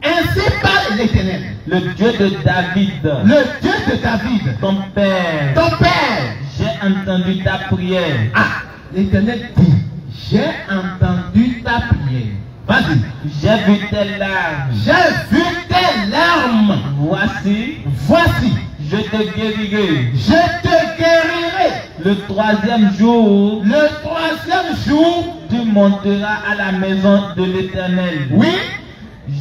Ainsi parle l'Éternel. Le Dieu de David. Le Dieu de David. Ton père. Ton père. J'ai entendu ta prière. Ah, l'Éternel dit, j'ai entendu ta prière. Vas-y. J'ai vu tes larmes. J'ai vu tes larmes. Voici. Voici. Je te guérirai. Je te guérirai. Le troisième jour. Le troisième jour. Tu monteras à la maison de l'Éternel. Oui.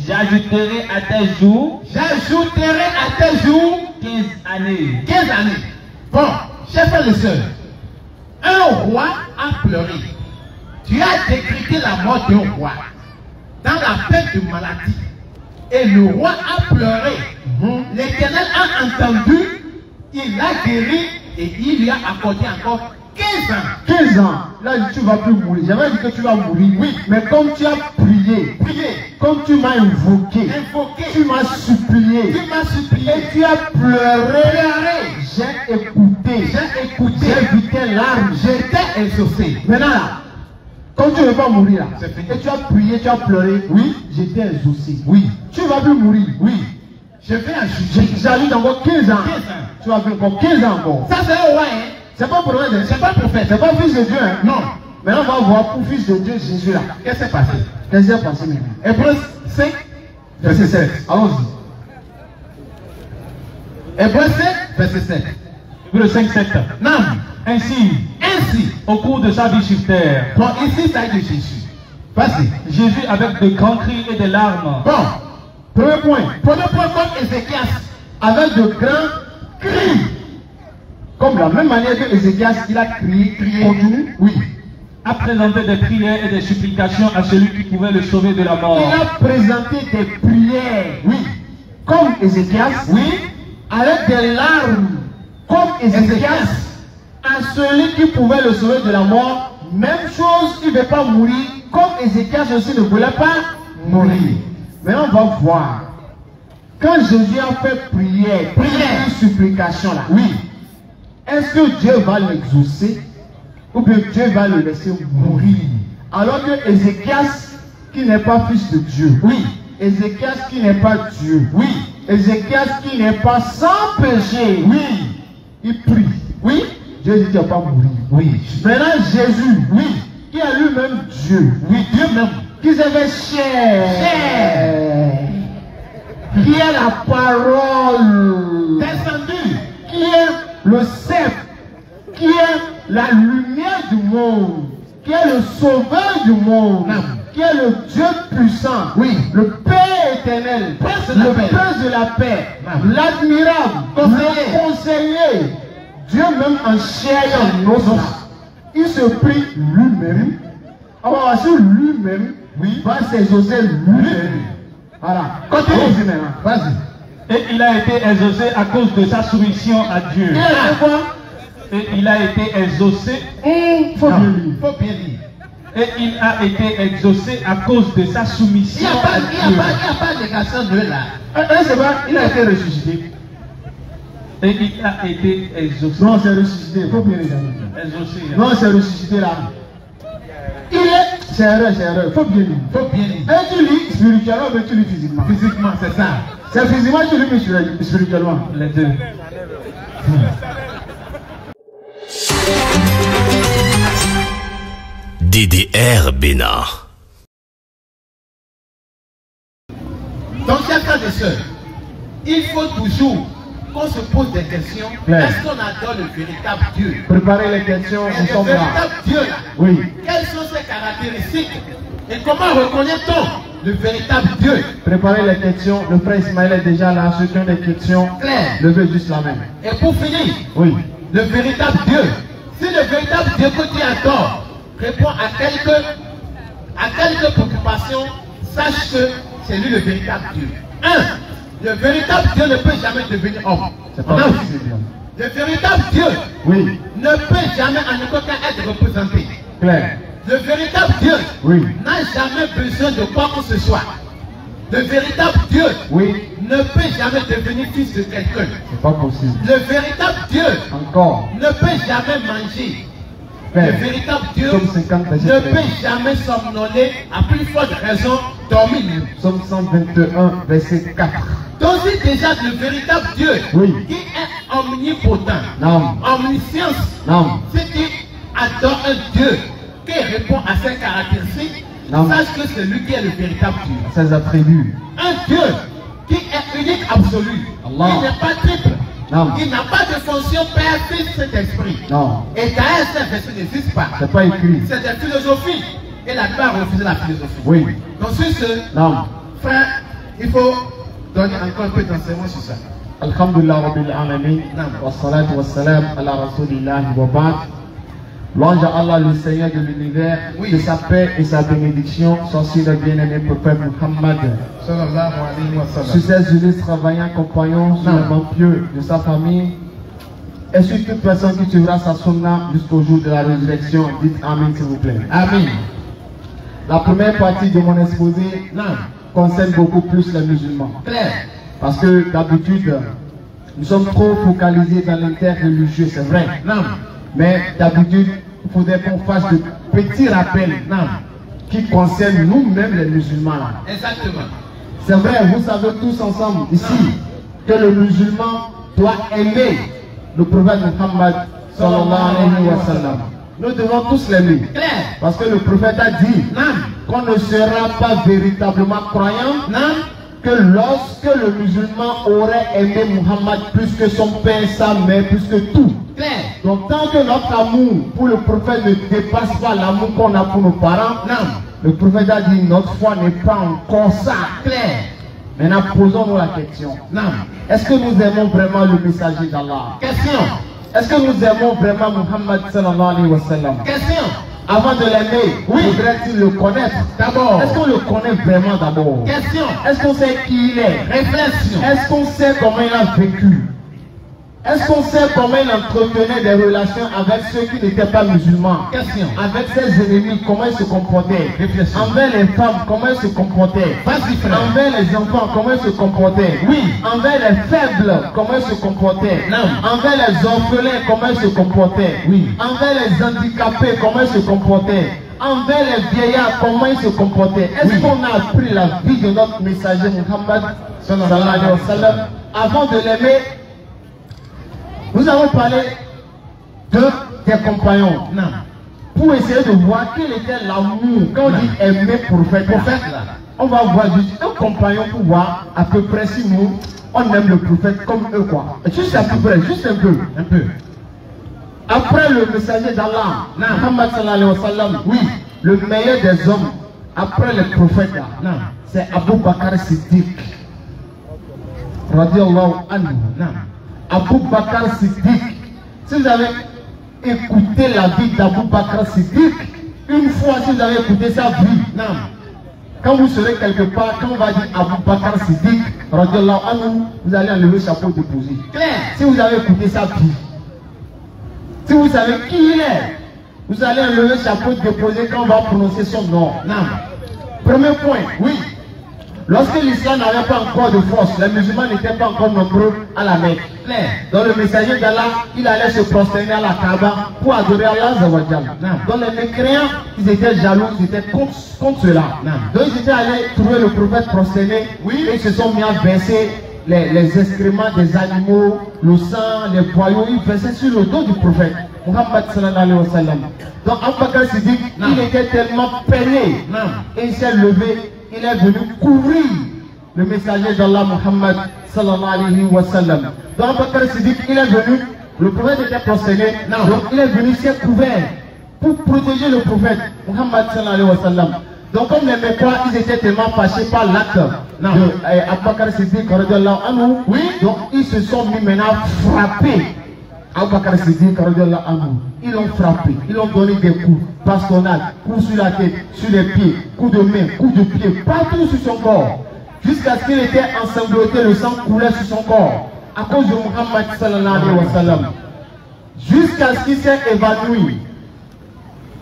J'ajouterai à tes jours. J'ajouterai à tes jours 15 années. 15 années. Bon, chers frères et sœurs, un roi a pleuré. Tu as décrété la mort d'un roi dans la peine de maladie. Et le roi a pleuré. L'Éternel a entendu, il l'a guéri et il lui a accordé encore 15 ans. 15 ans. Là, tu ne vas plus mourir. J'avais dit que tu vas mourir. Oui. Mais comme tu as prié, comme tu m'as invoqué, tu m'as supplié, et tu as pleuré, j'ai écouté, j'ai vu tes larmes, J'étais exaucé. Maintenant là, comme tu ne veux pas mourir là, C'est fini. et tu as prié, tu as pleuré, Oui. j'étais exaucé. Oui. Tu ne vas plus mourir. Oui. Je vais ajouter. J'ajoute encore 15 ans. 15 ans. Tu vas faire encore 15 ans encore. Ça c'est un roi, hein. C'est pas pour le C'est pas prophète. c'est pas fils de Dieu. Hein? Non. Maintenant, on va voir pour fils de Dieu Jésus là. Qu'est-ce qui s'est passé? Qu'est-ce qui s'est passé maintenant? Hébreux 5, verset 7. Allons-y. Hébreux 5, verset 7. Hébreux 5, 7. Non. Ainsi, au cours de sa vie sur terre, Bon, ici, ça est de Jésus. Vas-y. Jésus avec de grands cris et des larmes. Bon. Premier point. Premier point comme Ézéchias. Avec de grands cris. Comme la même manière que Ézéchias, il a crié. Continue. Oui. A présenté des prières et des supplications à celui qui pouvait le sauver de la mort. Il a présenté des prières. Oui. Comme Ézéchias. Oui. Avec des larmes. Comme Ézéchias. À celui qui pouvait le sauver de la mort. Même chose, il ne veut pas mourir. Comme Ézéchias aussi ne voulait pas mourir. Maintenant, on va voir. Quand Jésus a fait prière, une supplication là. Oui. Est-ce que Dieu va l'exaucer ou bien Dieu va le laisser mourir? Alors que Ézéchias, qui n'est pas fils de Dieu, Oui. Ézéchias qui n'est pas Dieu, Oui. Ézéchias qui n'est pas sans péché, Oui. il prie. Oui. Dieu dit qu'il ne va pas mourir. Oui. Maintenant Jésus, Oui. qui a lui-même Dieu, Oui. Dieu même. qui s'est fait chair, qui est la parole, Descendu. qui est le cep, qui est la lumière du monde, qui est le sauveur du monde, qui est le Dieu puissant, Oui. le Père éternel, Prince de la le paix. Prince de la paix, l'admirable, Conseiller. le conseiller, Dieu même en chair et en os, il se prie lui-même, on va voir sur lui-même, va s'exaucer lui-même. Voilà. Continue. Allons-y maintenant. Vas-y. Et il a été exaucé à cause de sa soumission à Dieu. Il a fait quoi? Et il a été exaucé. Faut bien lire. Faut bien lire. Et il a été exaucé à cause de sa Il soumission n'y a pas, à il y a Dieu. pas, il y a pas de négation de là. C'est pas, il a été ressuscité. Et il a été exaucé. Non, c'est ressuscité. Il faut bien regarder. Exaucé. Non, c'est ressuscité là. Il est. C'est erreur, c'est erreur. Il faut bien lire. Faut bien lire. Et tu lis spirituellement, mais tu lis physiquement. Physiquement, c'est ça. C'est physiquement, tu lis mais spirituellement. Les deux. DDR Bénin. Donc, chers frères et sœurs, il faut toujours qu'on se pose des questions. Claire. Est-ce qu'on adore le véritable Dieu? Préparez les questions, Et nous le sommes là. véritable Dieu là, Oui. quelles sont ses caractéristiques? Et comment reconnaît-on le véritable Dieu? Préparez les questions. Le frère Ismaël est déjà là. Ceux qui ont des questions, Claire. levez juste la main. Et pour finir, Oui. le véritable Dieu. Si le véritable Dieu que tu adores répond à quelques préoccupations, sache que c'est lui le véritable Dieu. 1. Le véritable Dieu ne peut jamais devenir homme. C'est pas On a possible. vu. Le véritable Dieu Oui. ne peut jamais en aucun cas être représenté. Claire. Le véritable Dieu Oui. n'a jamais besoin de quoi que ce soit. Le véritable Dieu Oui. ne peut jamais devenir fils de quelqu'un. C'est pas possible. Le véritable Dieu Encore. ne peut jamais manger. Le véritable Dieu Psaume 50, verset ne 13. peut jamais somnoler à plus forte raison dormir. Psaume 121, verset 4. Donc c'est déjà le véritable Dieu Oui. qui est omnipotent, Non. omniscience. Non. Si tu adores un Dieu qui répond à ses caractéristiques, Non. sache que c'est lui qui est le véritable Dieu. Ses attributs. Un Dieu qui est unique, absolu. Allah. Il n'est pas triple. Non. Il n'a pas de fonction Père, Fils, Saint-Esprit. Non. Et d'ailleurs, cette verset n'existe pas. C'est pas écrit. C'est des philosophies. Et la Bible a refusé la philosophie. Oui. Donc sur ce, Non. frère, il faut donner encore un peu d'enseignement sur ça. Alhamdulillah Rabbil Alamin. Wa salatu wa salam ala Rasulillah wa ba'd. Louange à Allah, le Seigneur de l'univers, Oui. que sa paix et sa bénédiction soient sur le bien-aimé prophète Muhammad, Sallallahu alayhi wa sur sallam. ses illustres travaillants compagnons, sur les membres pieux de sa famille, et sur toute personne qui suivra sa sunna jusqu'au jour de la résurrection. Dites Amen s'il vous plaît. Amen. La première partie de mon exposé Non. concerne beaucoup plus les musulmans. Claire. Parce que d'habitude, nous sommes trop focalisés dans l'interreligieux, c'est vrai. Non. Mais d'habitude, il faudrait qu'on fasse de petits rappels qui concernent nous-mêmes les musulmans. Là. Exactement. C'est vrai, vous savez tous ensemble ici que le musulman doit aimer le prophète Muhammad sallallahu alayhi wa sallam. Nous devons tous l'aimer. Claire. Parce que le prophète a dit Non. qu'on ne sera pas véritablement croyant Non. que lorsque le musulman aurait aimé Muhammad plus que son père, sa mère, plus que tout. Claire. Donc tant que notre amour pour le prophète ne dépasse pas l'amour qu'on a pour nos parents, Non. le prophète a dit notre foi n'est pas encore ça. Claire. Maintenant posons-nous la question. Non. Est-ce que nous aimons vraiment le messager d'Allah? Question. Est-ce que nous aimons vraiment Muhammad sallallahu alayhi wa sallam? Question. Avant de l'aimer, Oui. faudrait-il le connaître? D'abord. Est-ce qu'on le connaît vraiment d'abord? Question. Est-ce qu'on sait qui il est? Réflexion. Est-ce qu'on sait comment il a vécu? Est-ce qu'on sait comment il entretenait des relations avec ceux qui n'étaient pas musulmans? Question. Avec ses ennemis, comment il se comportait? Réflexion. Envers les femmes, comment il se comportait? Vas-y, frère. Envers les enfants, comment il se comportait? Oui. Envers les faibles, comment il se comportait? Non. Envers les orphelins, comment il se comportait? Oui. Envers les handicapés, comment il se comportait? Envers les vieillards, comment il se comportait? Est-ce Oui. qu'on a appris la vie de notre messager Muhammad sallallahu alayhi wa sallam avant de l'aimer? Nous avons parlé de des compagnons. Non. Pour essayer de voir quel était l'amour. Quand on dit aimer prophète, Prophète là. on va voir juste un compagnon pour voir à peu près si nous, on aime le prophète comme eux quoi. Juste à peu près, juste un peu. Un peu. Après le messager d'Allah, Non. Muhammad sallallahu alayhi wa sallam, oui, le meilleur des hommes, après les prophètes là, Non. c'est Abu Bakr Siddiq. Radiallahu anhu. Non. Abu Bakr Siddiq. Si vous avez écouté la vie d'Abu Bakr Siddiq, une fois si vous avez écouté sa vie, Non. quand vous serez quelque part, quand on va dire Abu Bakr Siddiq, radiallahu anhu, vous allez enlever le chapeau déposé. Claire. Si vous avez écouté sa vie, si vous savez qui il est, vous allez enlever le chapeau déposé quand on va prononcer son nom. Non. Premier point, oui. Lorsque l'islam n'avait pas encore de force, les musulmans n'étaient pas encore nombreux à la Mecque. Claire. Donc le messager d'Allah, il allait se prosterner à la Kaaba pour adorer Allah Zawajal. Donc les mécréants, ils étaient jaloux, ils étaient contre cela. Non. Donc ils étaient allés trouver le prophète prosterné, Oui. et ils se sont mis à verser les excréments des animaux, le sang, les boyaux, ils versaient sur le dos du prophète. Muhammad sallallahu alayhi wa sallam. Donc Abu Bakr Siddiq, Non. il était tellement peiné, Non. et il s'est levé, il est venu couvrir le messager d'Allah Muhammad sallallahu alayhi wa sallam. Donc Abu Bakr Siddiq, il est venu, le prophète était prosterné, Non. donc il est venu s'est couvert pour protéger le prophète Muhammad sallallahu alayhi wa sallam. Donc comme les Mécois, ils étaient tellement fâchés par l'acte de Non. Abu Bakr Siddiq radiallahu anhu, Oui. donc ils se sont mis maintenant à frapper Abu Bakr Siddiq radiallahu anhu. Ils l'ont frappé, ils l'ont donné des coups, bastonnades, coups sur la tête, sur les pieds, coups de main, coups de pied, partout sur son corps. Jusqu'à ce qu'il était ensanglanté, le sang coulait sur son corps. À cause de Muhammad sallallahu alayhi wa sallam. Jusqu'à ce qu'il s'est évanoui.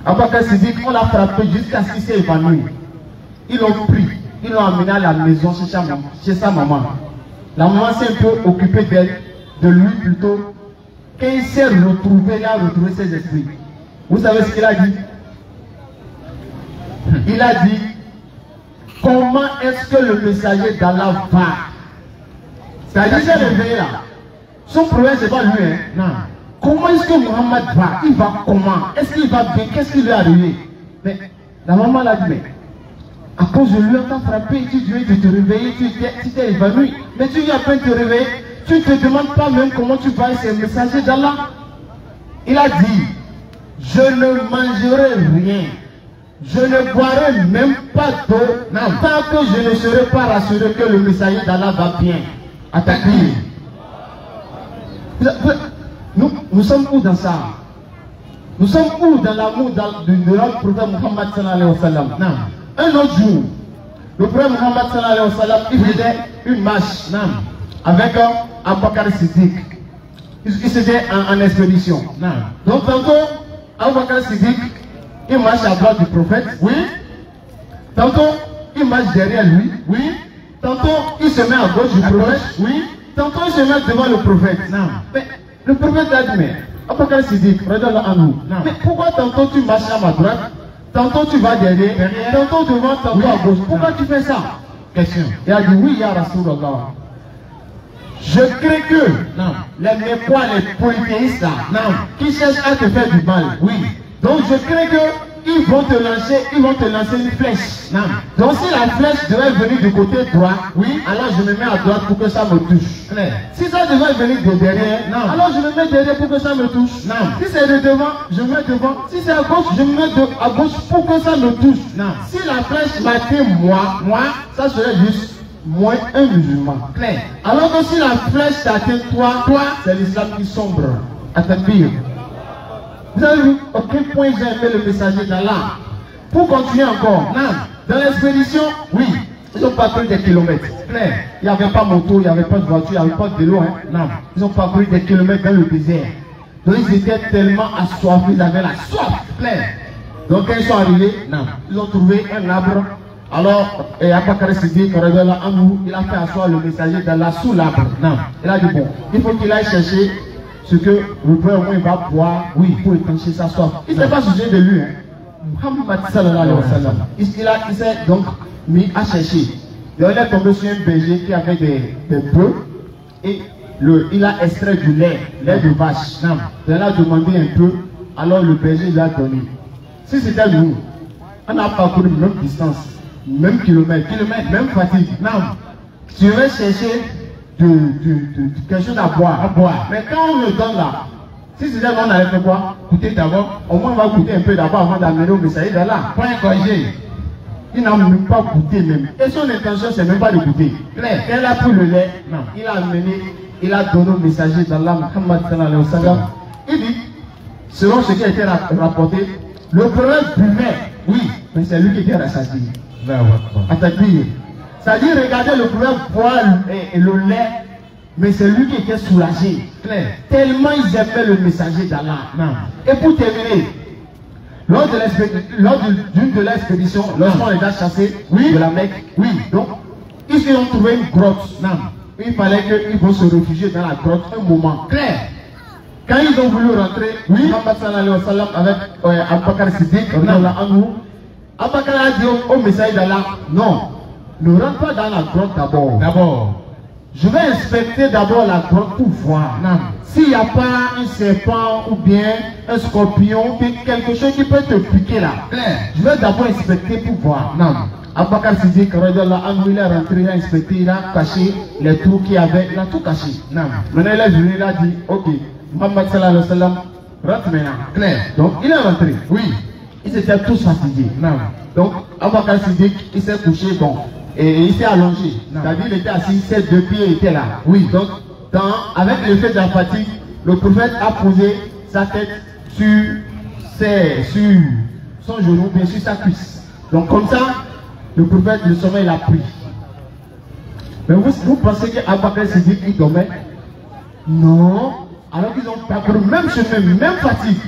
Abu Bakr Siddiq, on l'a frappé jusqu'à ce qu'il s'est évanoui. Ils l'ont pris, ils l'ont amené à la maison chez sa maman. La maman s'est un peu occupée d'elle, de lui plutôt. Quand il s'est retrouvé, il a retrouvé ses esprits. Vous savez ce qu'il a dit? Il a dit, comment est-ce que le messager d'Allah va? C'est-à-dire, il s'est réveillé là. Son problème, c'est pas lui. Hein? Non. Comment est-ce que Muhammad va? Il va comment? Est-ce qu'il va bien? Qu'est-ce qui lui est arrivé? Mais la maman l'a dit, mais à cause de lui, on t'a frappé, tu viens de te réveiller, tu t'es évanoui. Mais tu viens à peine te réveiller, tu ne te demandes pas même comment tu vas, c'est le messager d'Allah. Il a dit, je ne mangerai rien, je ne boirai même pas d'eau, tant que je ne serai pas rassuré que le messager d'Allah va bien. Attaquer. Nous sommes où dans ça? Nous sommes où dans l'amour de notre prophète Muhammad sallallahu alayhi wa sallam? Un autre jour, le prophète Muhammad sallallahu alayhi wa sallam, il faisait une marche avec Abu Bakr Siddiq. Il était en expédition. Donc tantôt, Abu Bakr Siddiq, il marche à droite du prophète. Oui. Tantôt, il marche derrière lui. Oui. Tantôt, il se met à gauche du prophète. Oui. Tantôt, il se met devant le prophète. Mais le prophète a dit, mais Abu Bakr Siddiq, regarde-le en nous. Mais pourquoi tantôt tu marches à ma droite? Tantôt tu vas derrière, tantôt devant, tantôt à gauche. Pourquoi tu fais ça? Question. Il a dit oui, ya Rasulallah. Je crains que les mécois, les polythéistes là, qui cherchent à te faire du mal. Oui. Donc je crains que ils vont te lancer une flèche. Donc si la flèche devait venir du côté droit, oui, alors je me mets à droite pour que ça me touche. Si ça devait venir de derrière, alors je me mets derrière pour que ça me touche. Si c'est de devant, je me mets devant. Si c'est à gauche, je me mets à gauche pour que ça me touche. Si la flèche m'atteint moi, ça serait juste moins un musulman. Alors que si la flèche t'atteint toi, c'est l'islam qui sombre. À ta pire. Vous avez vu à quel point j'ai aimé le messager d'Allah. Pour continuer encore, dans l'expédition, oui, ils ont parcouru des kilomètres. Il n'y avait pas de moto, il n'y avait pas de voiture, il n'y avait pas de vélo. Ils ont parcouru des kilomètres dans le désert. Donc ils étaient tellement assoiffés, ils avaient la soif. Donc quand ils sont arrivés, ils ont trouvé un arbre. Alors, Abu Bakr Siddiq, il a fait asseoir le messager d'Allah sous l'arbre. Il a dit bon, il faut qu'il aille chercher ce que le père au moins va boire, oui, pour étancher sa soif. Il ne s'est pas soucié de lui. Muhammad sallallahu alayhi wa sallam. Il s'est donc mis à chercher. Il est tombé sur un berger qui avait des bœufs et il a extrait du lait de vache. Il a demandé un peu, alors le berger lui a donné. Si c'était nous, on a parcouru la même distance, même kilomètre, même fatigue. Tu veux chercher quelque chose à boire. Mais quand on le donne là, si c'était on allait faire quoi? Goûter d'abord. Au moins on va goûter un peu d'abord avant d'amener au messager d'Allah. Point corrigé. Il n'a même pas goûté même. Et son intention c'est même pas de goûter. Elle a pris le lait, il a amené, il a donné au messager d'Allah Muhammad sallallahu alayhi wa sallam. Il dit, selon ce qui a été rapporté, le prophète buvait, oui, mais c'est lui qui était rassasié. C'est-à-dire, regardez le prophète boire le lait, mais c'est lui qui était soulagé. Tellement ils aimaient le messager d'Allah. Et pour terminer, lors d'une de l'expédition, lorsqu'on les a chassés de la Mecque, donc ils ont trouvé une grotte. Il fallait qu'ils vont se réfugier dans la grotte un moment. Quand ils ont voulu rentrer, Muhammad sallallahu alayhi wa sallam avec Abu Bakr Siddiq, Abu Bakr a dit au messager d'Allah, non, ne rentre pas dans la grotte d'abord. Je vais inspecter d'abord la grotte pour voir. S'il n'y a pas un serpent ou bien un scorpion, quelque chose qui peut te piquer là. Je vais d'abord inspecter pour voir. Abu Bakr Siddiq, il est rentré, il a inspecté, il a caché les trous qu'il y avait, il a tout caché. Maintenant il est venu, il a dit, ok, Muhammad sallallahu alayhi wa sallam, rentre maintenant. Donc il est rentré. Ils étaient tous fatigués. Donc Abu Bakr Siddiq, il s'est couché, bon. Et il s'est allongé. C'est-à-dire il était assis, ses deux pieds étaient là. Donc, avec l'effet de la fatigue, le prophète a posé sa tête sur son genou, bien sur sa cuisse. Donc comme ça, le prophète, le sommeil l'a pris. Mais vous pensez qu'Abu Bakr Siddiq, il dormait? Non. Alors qu'ils ont parcouru même chemin, même fatigue.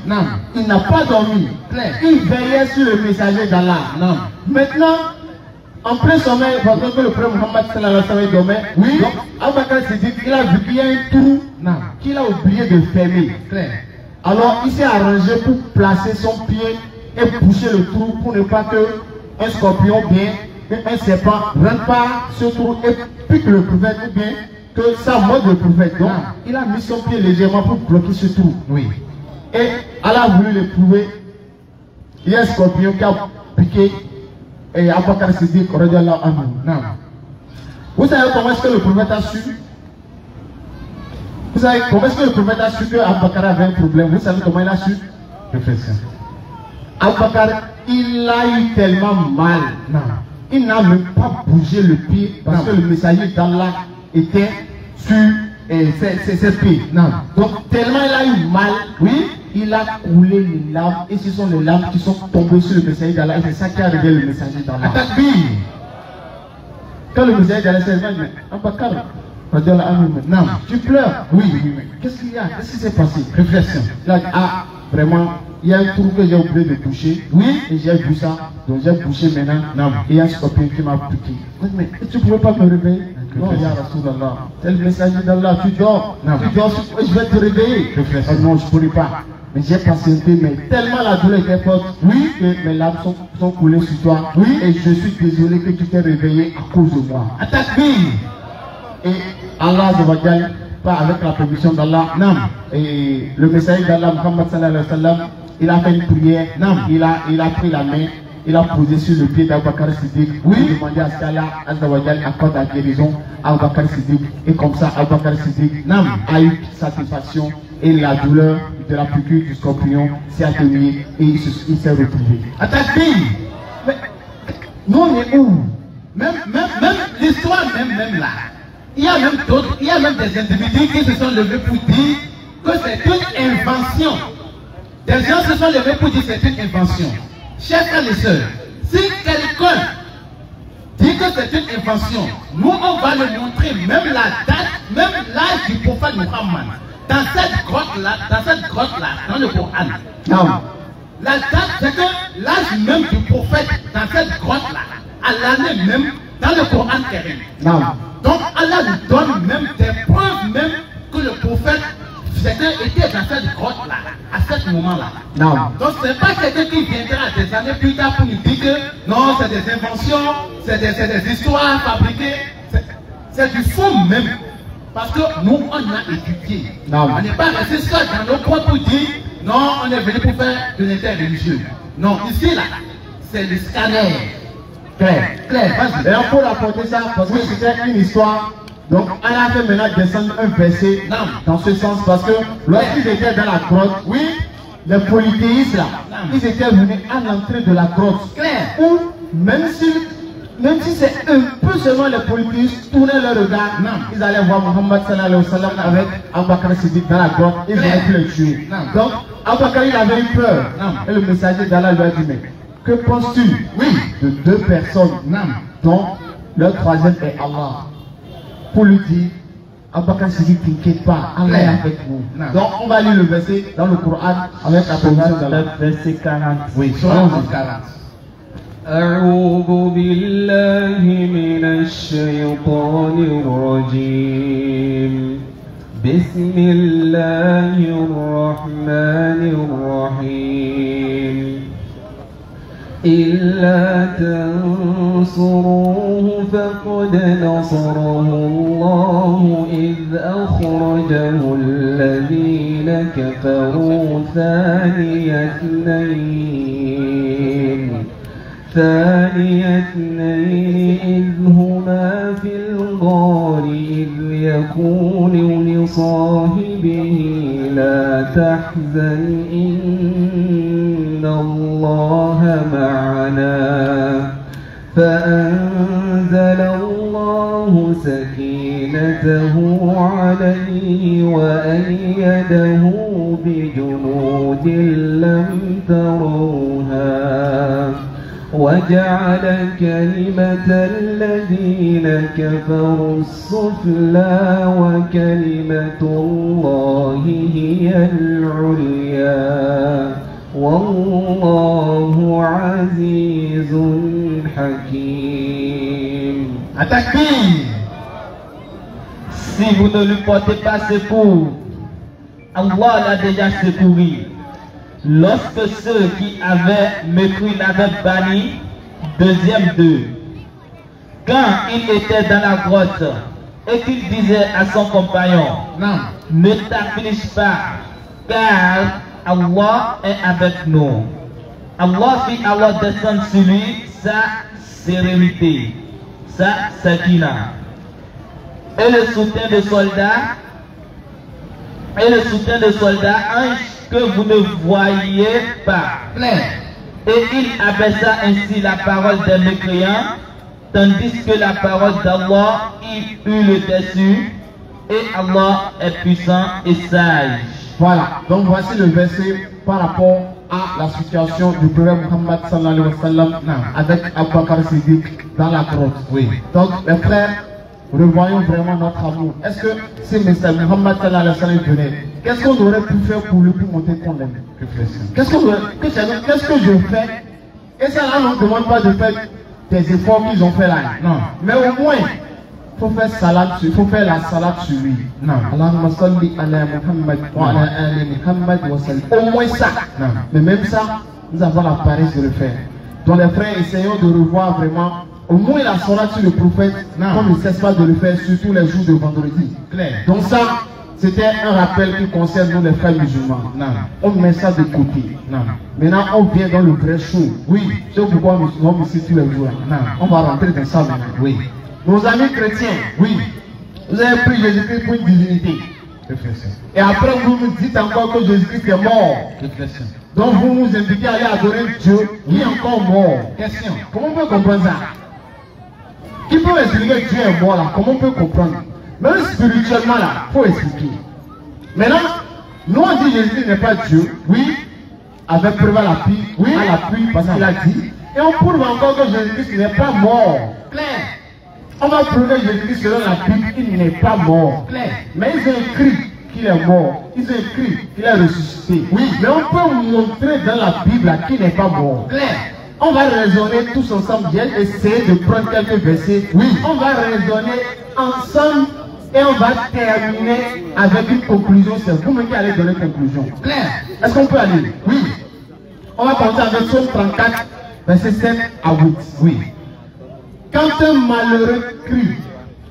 Il n'a pas dormi. Il veillait sur le messager d'Allah. Maintenant, en plein sommeil, pendant que le prophète Muhammad sallallahu alayhi wa sallam dormait, donc Abu Bakr Siddiq, il a vu qu'il y a un trou qu'il a oublié de fermer. Alors il s'est arrangé pour placer son pied et pousser le trou pour ne pas que un scorpion bien, un serpent rentre par ce trou et pique le prophète ou bien que ça morde le prophète. Donc il a mis son pied légèrement pour bloquer ce trou. Oui. Et Allah a voulu l'éprouver. Il y a un scorpion qui a piqué et Abu Bakr Siddiq radiyallahu anhu. Non. Vous savez comment est-ce que le prophète a su? Vous savez comment est-ce que le prophète a su que Abu Bakr avait un problème? Vous savez comment il a su? Réflexion. Abu Bakr, il a eu tellement mal. Non. Il n'a même pas bougé le pied parce que le messager d'Allah était sur ses pieds. Non. Donc tellement il a eu mal, oui, il a coulé les larmes et ce sont les larmes qui sont tombées sur le messager d'Allah et c'est ça qui a révélé le messager d'Allah. Quand le messager d'Allah s'est dit, Abu Bakr, non, tu pleures. Oui, oui, oui. Qu'est-ce qu'il y a? Qu'est-ce qui s'est passé? Réflexion. Là, ah, vraiment, il y a un trou que j'ai oublié de toucher. Oui, et j'ai vu ça. Donc j'ai bouché maintenant. Non. Et il y a un scorpion qui m'a piqué. Mais tu ne pouvais pas me réveiller? Non, il y a Rasulallah. C'est le messager d'Allah. Tu dors. Non. Tu dors, je vais te réveiller. Réflexion. Oh, non, je ne pourrais pas. Mais j'ai patienté, mais tellement la douleur était forte. Oui, que mes larmes sont coulées sur toi. Oui, et je suis désolé que tu t'es réveillé à cause de moi. Attaque lui. Et Allah pas avec la permission d'Allah, non. Et le messager d'Allah, Muhammad sallallahu alayhi wa sallam, il a fait une prière, non. Il a pris la main, il a posé sur le pied d'Abu Bakr Siddiq. Oui. Il a demandé à ce qu'Allah accorde la guérison à Abu Bakr Siddiq. Et comme ça, Abu Bakr Siddiq a eu satisfaction et la douleur de la piqûre du scorpion s'est atténuée et il s'est retrouvé. Attaque lui. Mais nous on est où? Même l'histoire même là. Il y a même d'autres, il y a même des individus qui se sont levés pour dire que c'est une invention. Des gens se sont levés pour dire que c'est une invention. Chers frères et sœurs, si quelqu'un dit que c'est une invention, nous on va le montrer même la date, même l'âge du prophète Muhammad. Dans cette grotte-là, dans le Coran. Non. La date, c'est que l'âge même du prophète dans cette grotte-là, à l'année même, dans le Coran Karim. Non. Donc Allah nous donne même des preuves même que le prophète était dans cette grotte-là, à ce moment-là. Non. Donc ce n'est pas quelqu'un qui viendra des années plus tard pour nous dire que non, c'est des inventions, c'est des histoires fabriquées. C'est du faux même. Parce que nous, on a étudié. Non. On n'est pas resté seul dans nos coins pour dire non, on est venu pour faire de l'interreligieux. Non, ici là, c'est le scanner. Claire, vas-y. Et on peut rapporter ça parce que c'était une histoire. Donc, on a fait maintenant descendre un verset dans ce sens parce que lorsqu'ils étaient dans la grotte, oui, les polythéistes là, ils étaient venus à l'entrée de la grotte. Claire. Où, même si c'est un peu seulement les polythéistes tournaient leur regard, ils allaient voir Muhammad sallallahu alayhi wa sallam avec Abu Bakr Siddiq dans la grotte, ils auraient pu le tuer. Donc, Abu Bakr il avait eu peur. Et le messager d'Allah lui a dit, mais que penses-tu de deux personnes dont le troisième est Allah? Pour lui dire, Abu Bakr Siddiq, t'inquiète pas, Allah est avec vous. Donc on va lire le verset dans le Coran avec la permission d'Allah. Verset 40. Oui, Sourate 40. أعوذ بالله من الشيطان الرجيم بسم الله الرحمن الرحيم إلا تنصروه فقد نصره الله إذ أخرجه الذين كفروا ثاني اثنين إذ هما في الغار إذ يقول لصاحبه لا تحزن إن الله معنا فأنزل الله سكينته عليه وأيده بجنود لم تروها وجعل كلمة الذين كفروا السفلى وكلمة الله هي العليا والله عزيز حكيم. Attaque-lui. Si vous ne lui portez pas secours, Allah l'a déjà secouru. Lorsque ceux qui avaient mépris l'avaient banni, deuxième 2. Quand il était dans la grotte et qu'il disait à son compagnon, ne t'afflige pas, car Allah est avec nous. Allah fit alors descendre sur lui sa sérénité, sa sakina. Et le soutien de soldats, ange que vous ne voyez pas. Et il abaissa ainsi la parole des mécréants, tandis que la parole d'Allah y eut le dessus, et Allah est puissant et sage. Voilà, donc voici le verset par rapport à la situation du prophète Muhammad sallallahu alayhi wa sallam avec Abu Bakr Siddiq dans la grotte. Oui. Donc mes frères, revoyons vraiment notre amour. Est-ce que si M. Muhammad sallallahu alayhi wa sallam venait, qu'est-ce qu'on aurait pu faire pour lui pour montrer qu'on l'aime? Qu'est-ce que je fais? Et ça là, on ne demande pas de faire des efforts qu'ils ont fait là. Non. Mais au moins, il faut faire salade, il faut faire la salade sur lui. Non. Allahumma salli ala Muhammad wa ala ali Muhammad wa salli. Au moins ça. Non. Mais même ça, nous avons la paresse de le faire. Donc les frères, essayons de revoir vraiment au moins la salade sur le prophète, qu'on ne cesse pas de le faire, surtout les jours de vendredi. Claire. Donc ça, c'était un rappel qui concerne nous les frères musulmans. Non. On met ça de côté. Non. Maintenant, on vient dans le vrai show. Oui. C'est pourquoi nous sommes ici tous les jours. Non. On va rentrer dans ça maintenant. Oui. Nos amis chrétiens, oui, vous avez pris Jésus-Christ pour une divinité. Et après, vous nous dites encore que Jésus-Christ est mort. Donc, vous nous invitez à aller adorer Dieu qui est encore mort. Question. Comment on peut comprendre ça? Qui peut expliquer que Dieu est mort là? Comment on peut comprendre? Même spirituellement là, il faut expliquer. Maintenant, nous on dit Jésus n'est pas Dieu, oui, avec preuve à l'appui, oui, à l'appui parce qu'il a dit. Et on prouve encore que Jésus-Christ n'est pas mort. Claire. On va prouver Jésus-Christ selon la Bible qu'il n'est pas mort. Claire. Mais ils ont écrit qu'il est mort. Ils ont écrit qu'il est ressuscité. Oui. Mais on peut montrer dans la Bible qu'il n'est pas mort. Claire. On va raisonner tous ensemble. J'ai essayé de prendre quelques versets. Oui. On va raisonner ensemble et on va terminer avec une conclusion. C'est vous-même qui allez donner une conclusion. Claire. Est-ce qu'on peut aller? Oui. On va commencer avec Psaume 34, verset 7 à 8. Oui. Quand un malheureux crie,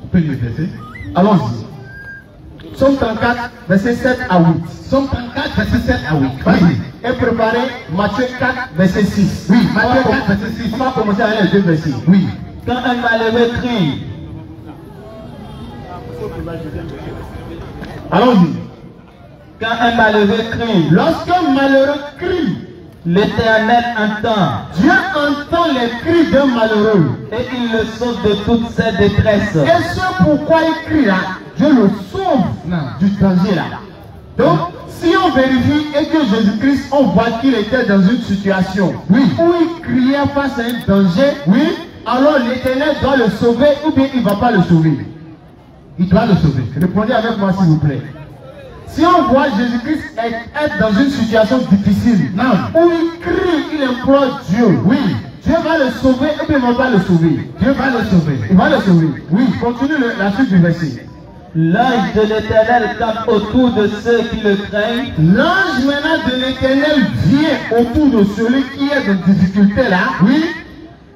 on peut lire le verset. Allons-y. Psaume 34, verset 7 à 8. Psaume 34, verset 7 à 8. Oui. Et préparez Matthieu 4, verset 6. Oui, Matthieu 4, verset 6. On va commencer avec les deux versets. Oui. Quand un malheureux crie, allons-y. Quand un malheureux crie, lorsqu'un malheureux crie, l'Éternel entend. Dieu entend les cris d'un malheureux. Et il le sauve de toutes ses détresses. Et c'est pourquoi il crie là, Dieu le sauve du danger là. Donc, si on vérifie et que Jésus-Christ, on voit qu'il était dans une situation où il criait face à un danger, alors l'Éternel doit le sauver ou bien il ne va pas le sauver. Il doit le sauver. Répondez avec moi s'il vous plaît. Si on voit Jésus-Christ être dans une situation difficile, où il crie, il implore Dieu, Dieu va le sauver et puis il ne va pas le sauver. Dieu va le sauver. Il va le sauver. Oui, continue la suite du verset. L'ange de l'Éternel campe autour de ceux qui le craignent. L'ange maintenant de l'Éternel vient autour de celui qui est dans difficulté là,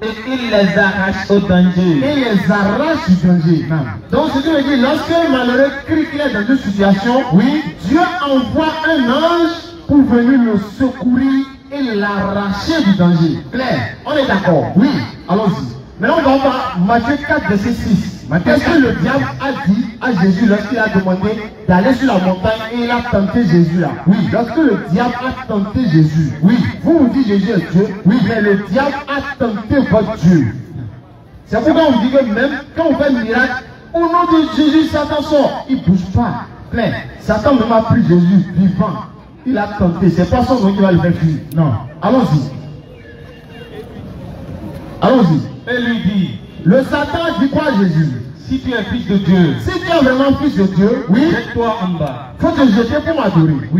et il les arrache au danger. Et les arrache du danger. Donc ce qui veut dire, lorsqu'un malheureux crie qu'il est dans une situation, Dieu envoie un ange pour venir le secourir et l'arracher du danger. Claire, on est d'accord? Oui. Allons-y. Maintenant on va voir Matthieu 4, verset 6. Qu'est-ce que le diable a dit à Jésus lorsqu'il a demandé d'aller sur la montagne et il a tenté Jésus là? Lorsque le diable a tenté Jésus, vous dites Jésus est Dieu, mais le diable a tenté votre Dieu. C'est pourquoi on dit que même quand on fait un miracle, au nom de Jésus, Satan sort, il ne bouge pas. Claire, Satan même a pris Jésus vivant. Il a tenté, c'est pas son nom qui va le faire fuir. Non. Allons-y. Allons-y. Et lui dit, le Satan dit quoi à Jésus? Si tu es fils de Dieu, si tu es vraiment fils de Dieu, jette-toi en bas. Faut te jeter pour m'adorer.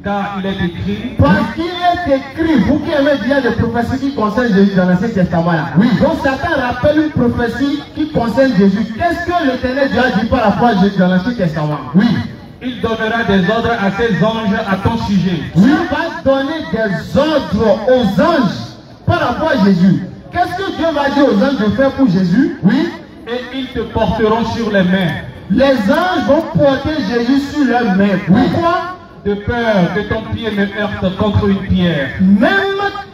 Car il est écrit. Parce qu'il est écrit, vous qui aimez bien des prophéties qui concernent Jésus dans l'Ancien Testament là. Donc Satan rappelle une prophétie qui concerne Jésus. Qu'est-ce que l'Éternel Dieu a dit par rapport à Jésus dans l'Ancien Testament? il donnera des ordres à ses anges à ton sujet. Dieu va donner des ordres aux anges par rapport à Jésus. Qu'est-ce que Dieu va dire aux anges de faire pour Jésus? Oui. Et ils te porteront sur les mains. Les anges vont porter Jésus sur leurs mains. Pourquoi? De peur que ton pied ne heurte contre une pierre. Même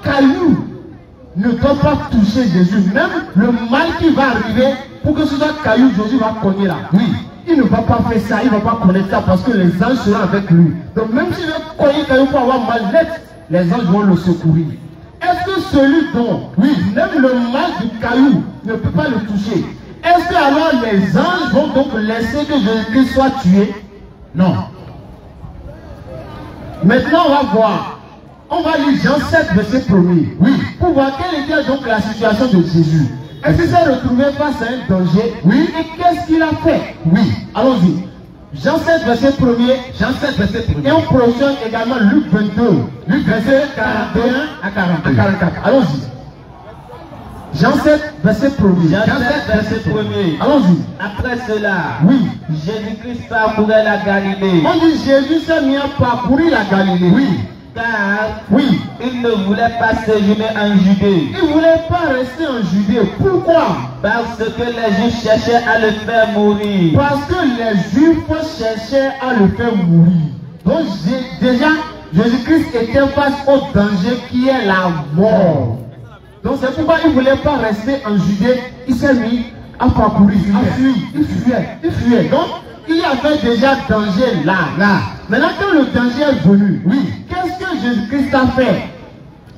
caillou ne doit pas toucher Jésus. Même le mal qui va arriver, pour que ce soit caillou, Jésus va cogner là. Oui. Il ne va pas faire ça, il ne va pas connaître ça parce que les anges seront avec lui. Donc même s'il veut cogner caillou pour avoir mal net, les anges vont le secourir. Est-ce que celui dont, oui, même le mal du caillou ne peut pas le toucher? Est-ce que alors les anges vont donc laisser que Jésus-Christ soit tué? Non. Maintenant, on va voir. On va lire Jean 7, verset 1er. Oui. Pour voir quelle était donc la situation de Jésus. Est-ce qu'il s'est retrouvé face à un danger? Oui. Et qu'est-ce qu'il a fait? Oui. Allons-y. Jean 7, verset 1er. Jean 7, verset 1er. Et on projection également Luc 22. Luc verset 41 à 44. Allons-y. Jean 7, verset 1er. Jean 7, verset 1er. Allons-y. Après cela, Oui. Jésus-Christ parcourait la Galilée. On dit Jésus s'est mis à parcourir la Galilée. Oui. Car Oui. il ne voulait pas séjourner en Judée. Il ne voulait pas rester en Judée. Pourquoi? Parce que les Juifs cherchaient à le faire mourir. Parce que les Juifs cherchaient à le faire mourir. Donc déjà, Jésus-Christ était face au danger qui est la mort. Donc c'est pourquoi il ne voulait pas rester en Judée. Il s'est mis à parcourir, à fuir. Il fuyait. Donc il y avait déjà danger là. Maintenant quand le danger est venu, oui, qu'est-ce que Jésus-Christ a fait?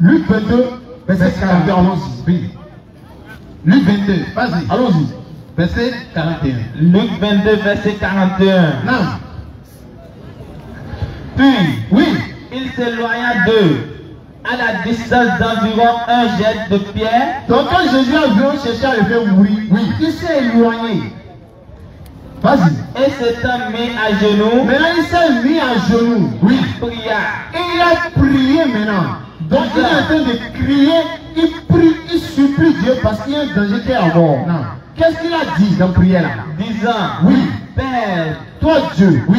Luc 22, verset 41. Allons-y. Oui. Luc 22, vas-y. Allons-y. Verset 41. Luc 22, verset 41. Non. Puis, Oui. il s'éloigna d'eux à la distance d'environ un jet de pierre. Donc quand Jésus a vu chercher à le faire mourir, oui, il s'est éloigné. Vas-y. Et s'étant mis à genoux, Maintenant il s'est mis à genoux. Oui. pria. Et il a prié maintenant. Donc il est en train de crier, il prie, il supplie Dieu parce qu'il y a un danger qui est à mort. Non. Qu'est-ce qu'il a dit dans la prière là? Disant, Oui. Père, Toi Dieu, oui.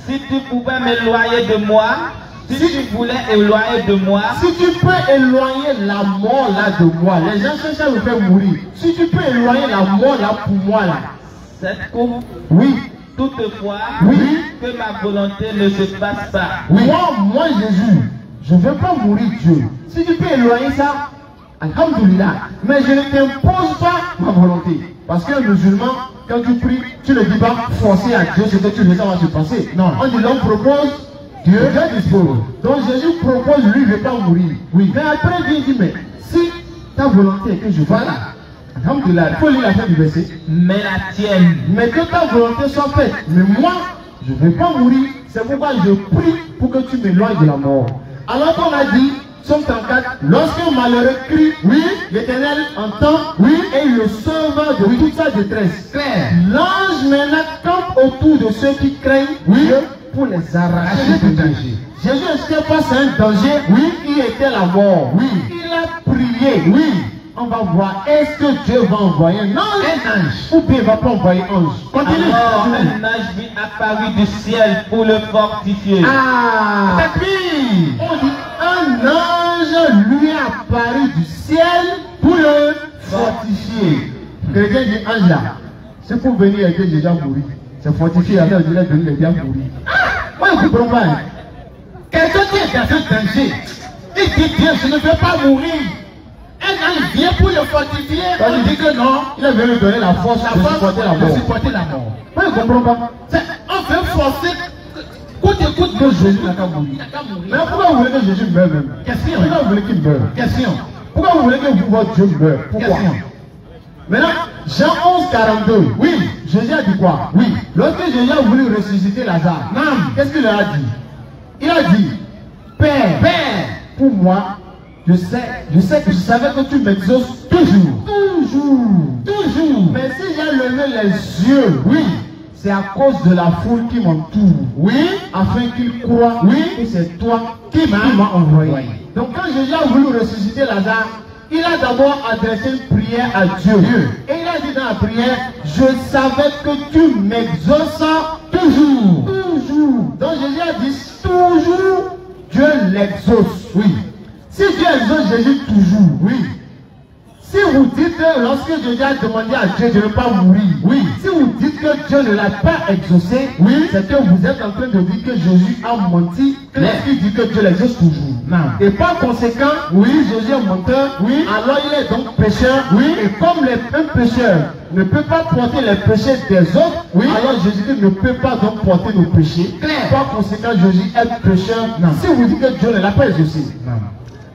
si tu pouvais m'éloigner de moi, si tu voulais éloigner de moi, Si tu peux éloigner la mort là de moi, les gens cherchent à me faire mourir. Si tu peux éloigner la mort là pour moi là. cette coupe, Oui. toutefois, Oui. que ma volonté ne se passe pas. Oui. Moi Jésus, je ne veux pas mourir Dieu. Si tu peux éloigner ça, alhamdoulilah. Mais je ne t'impose pas ma volonté. Parce qu'un musulman, quand tu pries, tu ne dis pas forcer à Dieu ce que tu veux ça va se passer. Non. On dit l'homme propose, Dieu dispose. Donc Jésus propose, lui, il ne veut pas mourir. Oui. Mais après, Dieu dit, mais si ta volonté est que je fasse, alhamdoulilah, il faut lire la fin du verset. Mais la tienne, Mais que ta volonté soit faite. Mais moi, je ne vais pas mourir. C'est pourquoi je prie pour que tu m'éloignes de la mort. Alors qu'on a dit, Somme 34, lorsqu'un malheureux crie, oui, l'Éternel entend, oui, et il le sauve de toute sa détresse. Claire. L'ange maintenant campe autour de ceux qui craignent, oui, Dieu pour les arracher du danger. Jésus était face à un danger, oui, qui était la mort. Oui. Il a prié, oui. On va voir, est-ce que Dieu va envoyer un ange, ou bien il ne va pas envoyer un ange? Continue. alors un ange lui apparut du ciel pour le fortifier. Ah, on dit un ange lui est apparu du ciel pour le fortifier. Quelqu'un dit ange là, c'est pour venir aider les gens à mourir. C'est fortifié, alors il est venu aider à mourir. Moi je ne comprends pas. Quelqu'un qui est dans un danger, il dit Dieu, je ne veux pas mourir. Un ange vient pour le fortifier. On dit que non, il est venu donner la force de supporter la mort. Moi je ne comprends pas. On veut forcer. Écoute que Jésus n'a qu'à mourir. Mais pourquoi vous voulez que Jésus meure même? Question. Pourquoi vous voulez qu'il meure? Question. Pourquoi vous voulez que votre Dieu meure? Pourquoi? Maintenant, Jean 11, 42. Oui. Jésus a dit quoi? Oui. Lorsque Jésus a voulu ressusciter Lazare, qu'est-ce qu'il leur a dit? Il a dit, Père, pour moi, je sais que je savais que tu m'exauces toujours. Mais si j'ai levé les yeux, oui, c'est à cause de la foule qui m'entoure. Oui. Afin qu'ils croient, oui, que c'est toi qui m'as envoyé. Donc quand Jésus a voulu ressusciter Lazare, il a d'abord adressé une prière à Dieu. Et il a dit dans la prière, je savais que tu m'exauces toujours. Donc Jésus a dit toujours Dieu l'exauce. Oui. Si Dieu exauce Jésus toujours, oui. Si vous dites que lorsque Jésus a demandé à Dieu de ne pas mourir, oui. Si vous dites que Dieu ne l'a pas exaucé, oui, c'est que vous êtes en train de dire que Jésus a menti lorsqu'il dit que Dieu l'exauce toujours. Non. Et par conséquent, oui, Jésus est menteur, oui, alors il est donc pécheur, oui, et comme un pécheur ne peut pas porter les péchés des autres, oui, alors Jésus ne peut pas donc porter nos péchés. Par conséquent, Jésus est pécheur. Non. Si vous dites que Dieu ne l'a pas exaucé. Non.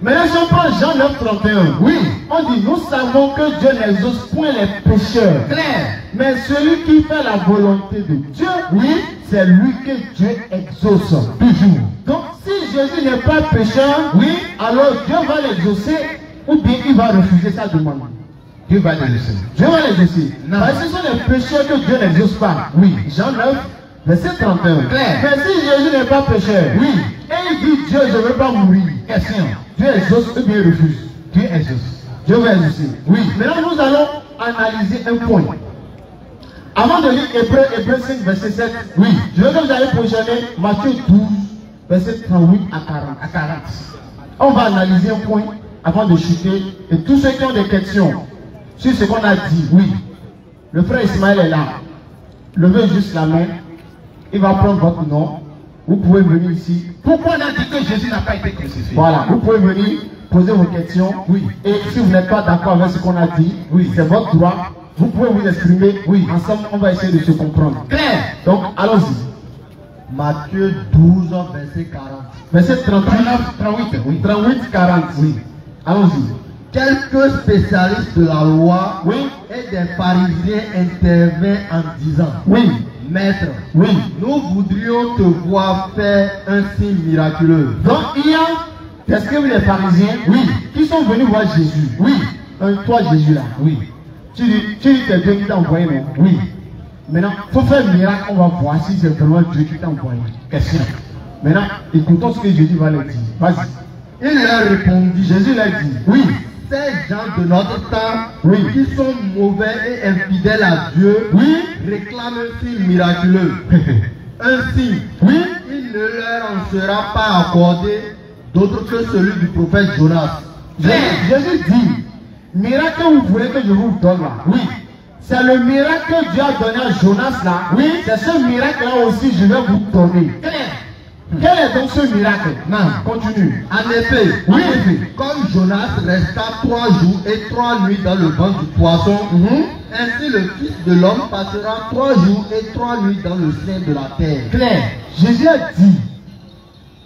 Maintenant, si on prend Jean 9, 31, oui, on dit, nous savons que Dieu n'exauce point les pécheurs. Claire. Mais celui qui fait la volonté de Dieu, oui, c'est lui que Dieu exauce. Toujours. Donc, si Jésus n'est pas pécheur, oui, alors Dieu va l'exaucer ou bien il va refuser sa demande. Dieu va l'exaucer. Dieu va l'exaucer. Parce que ce sont les pécheurs que Dieu n'exauce pas. Oui. Jean 9, verset 31. Claire. Mais si Jésus n'est pas pécheur, oui, et il dit Dieu, je ne veux pas mourir. Question. Dieu exauce ou bien il refuse? Dieu exauce. Dieu va exaucer. Oui. Maintenant, nous allons analyser un point. Avant de lire Hébreux 5, verset 7, oui, je veux que vous allez projeter Matthieu 12, verset 38 à 40. On va analyser un point avant de chuter. Et tous ceux qui ont des questions sur ce qu'on a dit, oui, le frère Ismaël est là. Levez juste la main. Il va prendre votre nom. Vous pouvez venir ici. Pourquoi on a dit que Jésus n'a pas été crucifié? Voilà, vous pouvez venir poser vos questions. Oui. Et si vous n'êtes pas d'accord avec ce qu'on a dit, oui, c'est votre droit. Vous pouvez vous exprimer. Oui. Ensemble, on va essayer de se comprendre. Claire. Donc, allons-y. Matthieu 12, verset 40. Verset 38, 38, oui. 38, 40. Oui. Allons-y. Quelques spécialistes de la loi, oui, et des pharisiens intervinrent en disant, oui, Maître, oui, nous voudrions te voir faire un signe miraculeux. Donc il y a des scribes les pharisiens, oui, qui sont venus voir Jésus. Oui. Toi Jésus là. Oui. Tu dis c'est Dieu qui t'a envoyé, non? Oui. Maintenant, il faut faire un miracle, on va voir si c'est vraiment Dieu qui t'a envoyé. Question. Maintenant, écoutons ce que Jésus va leur dire. Vas-y. Il leur répondit, Jésus leur dit, oui. Ces gens de notre temps, oui, qui sont mauvais et infidèles à Dieu, oui, réclament un signe miraculeux. Un signe, oui, il ne leur en sera pas accordé d'autre que celui du prophète Jonas. Jésus dit, miracle que vous voulez que je vous donne là, oui, c'est le miracle que Dieu a donné à Jonas là, oui, c'est ce miracle là aussi je vais vous donner. Quel est donc ce miracle? Non, continue. En effet, oui, comme Jonas resta 3 jours et 3 nuits dans le ventre du poisson, ainsi le Fils de l'homme passera 3 jours et 3 nuits dans le sein de la terre. Claire, Jésus a dit,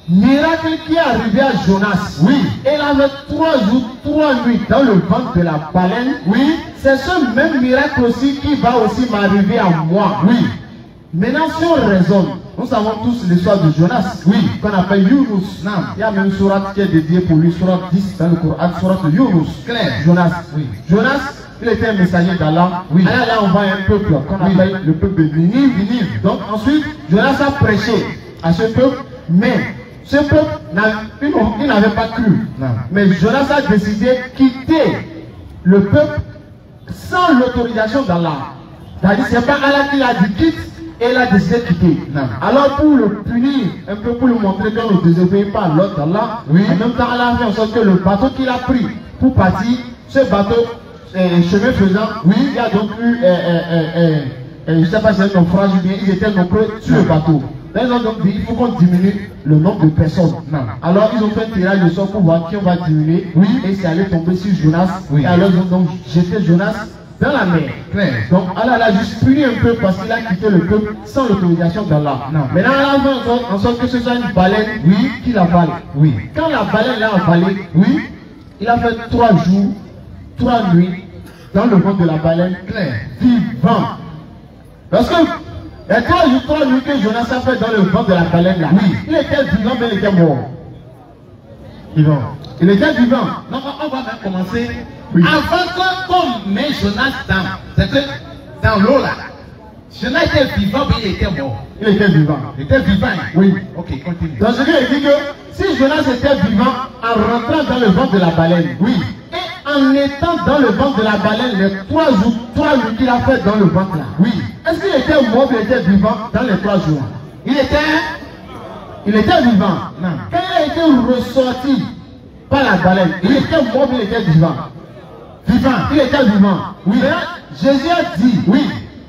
miracle qui est arrivé à Jonas, oui, il avait 3 jours, 3 nuits dans le ventre de la baleine, oui, c'est ce même miracle aussi qui va aussi m'arriver à moi, oui. Maintenant, si on raisonne, nous savons tous l'histoire de Jonas, oui, qu'on appelle Yunus. Non, il y a même une sourate qui est dédiée pour lui, sourate 10 dans le Coran, sourate de Yunus. Claire. Jonas, oui. Jonas, il était un messager d'Allah. Oui. Alors là, on voit un peuple qu'on appelle le peuple de Ninive. Donc ensuite, Jonas a prêché à ce peuple, mais ce peuple, il n'avait pas cru. Non. Mais Jonas a décidé de quitter le peuple sans l'autorisation d'Allah. C'est-à-dire, c'est pas Allah qui l'a dit quitte. Et il a décidé de quitter. Non. Alors pour le punir, un peu pour lui montrer qu'on ne désobéit pas à l'ordre d'Allah, oui. En même temps, Allah a fait en sorte que le bateau qu'il a pris pour partir, ce bateau, chemin faisant, oui, il y a donc eu, je ne sais pas si c'est un naufrage ou bien, ils étaient nombreux sur le bateau. Là, ils ont donc dit, il faut qu'on diminue le nombre de personnes. Non. Alors ils ont fait un tirage de sort pour voir qui on va diminuer, oui, et c'est allé tomber sur Jonas, oui. Et alors ils ont donc jeté Jonas dans la mer. Donc Allah l'a juste puni un peu parce qu'il a quitté le peuple sans l'autorisation d'Allah. Maintenant Allah a fait en sorte que ce soit une baleine, oui, qui l'avale. Oui. Quand la baleine l'a avalé, oui, il a fait 3 jours, 3 nuits dans le ventre de la baleine, vivant. Parce que les 3 jours, 3 nuits que Jonas a fait dans le ventre de la baleine là, oui, il était vivant mais il était mort. Vivant. Il était vivant. Donc on va même commencer. Oui. Avant qu'on met Jonas c'est que dans l'eau là, Jonas était vivant mais il était mort. Il était vivant. Il était vivant. Oui. Ok, continue. Dans ce cas, il dit que si Jonas était vivant en rentrant dans le ventre de la baleine, oui, et en étant dans le ventre de la baleine les 3 jours, 3 nuits qu'il a fait dans le ventre là, oui, est-ce qu'il était mort ou il était vivant dans les 3 jours? Il était Il était vivant. Non. Quand il a été ressorti par la baleine, il était mort, mais il était vivant. Vivant. Il était vivant. Oui. Mais Jésus a dit, oui,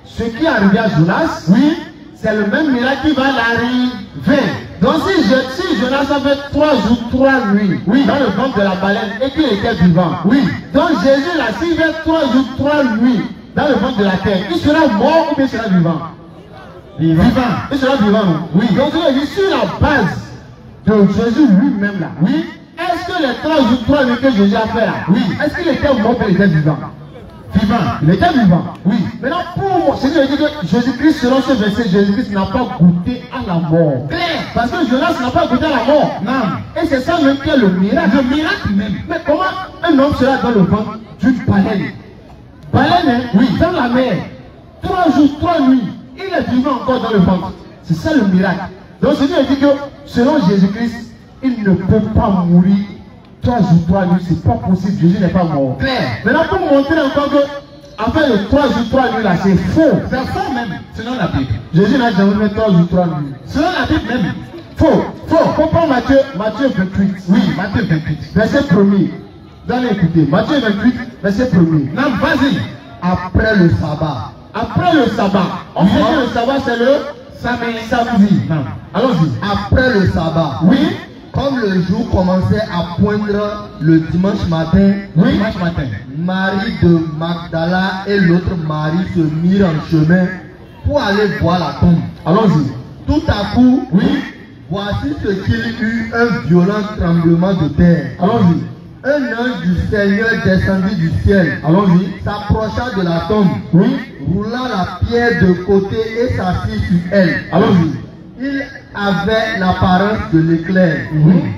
ce qui est arrivé à Jonas, oui, c'est le même miracle qui va l'arriver. Donc si Jonas a fait 3 jours, 3 nuits, oui, dans le ventre de la baleine et qu'il était vivant, oui. Donc Jésus là, s'il fait 3 jours, 3 nuits dans le ventre de la terre, il sera mort ou bien il sera vivant? Vivant. Il sera vivant, non? Oui. Donc il dit sur la base de Jésus lui-même là, oui. Est-ce que les 3 jours, 3 nuits que Jésus a fait là, oui, est-ce qu'il était mort ou il était vivant? Vivant. Il était vivant. Oui. Maintenant, pour moi, c'est dire que Jésus-Christ, selon ce verset, Jésus-Christ n'a pas goûté à la mort. Claire. Parce que Jonas n'a pas goûté à la mort. Non. Et c'est ça même qui est le miracle. Le miracle même. Mais comment un homme sera dans le ventre d'une baleine? Baleine, hein? Oui. Dans la mer. 3 jours, 3 nuits. Il est vivant encore dans le ventre. C'est ça le miracle. Donc, c'est dit que selon Jésus-Christ, il ne peut pas mourir 3 jours, 3 nuits, c'est pas possible, Jésus n'est pas mort. Claire. Maintenant, pour montrer encore que, après les 3 jours, 3 nuits là, c'est faux. C'est faux même, selon la Bible. Jésus n'a jamais fait 3 jours, 3 nuits. Selon la Bible même. Faux. Faut prendre Matthieu 28. Oui, Matthieu 28. Verset 1er. Vous allez écouter. Matthieu 28, verset 1er. Non, vas-y. Après le sabbat. Après le sabbat. On sait que le sabbat, c'est le samedi. Non. Allons-y. Après le sabbat. Oui. Comme le jour commençait à poindre le dimanche matin, Oui. Dimanche matin. Marie de Magdala et l'autre Marie se mirent en chemin pour aller voir la tombe. Allons-y. Tout à coup, Oui. voici ce qu'il eut un violent tremblement de terre. Allons-y. Un ange du Seigneur descendit du ciel, Allons-y. s'approcha de la tombe, Oui. roula la pierre de côté et s'assit sur elle. Allons-y. Il avait l'apparence de l'éclair,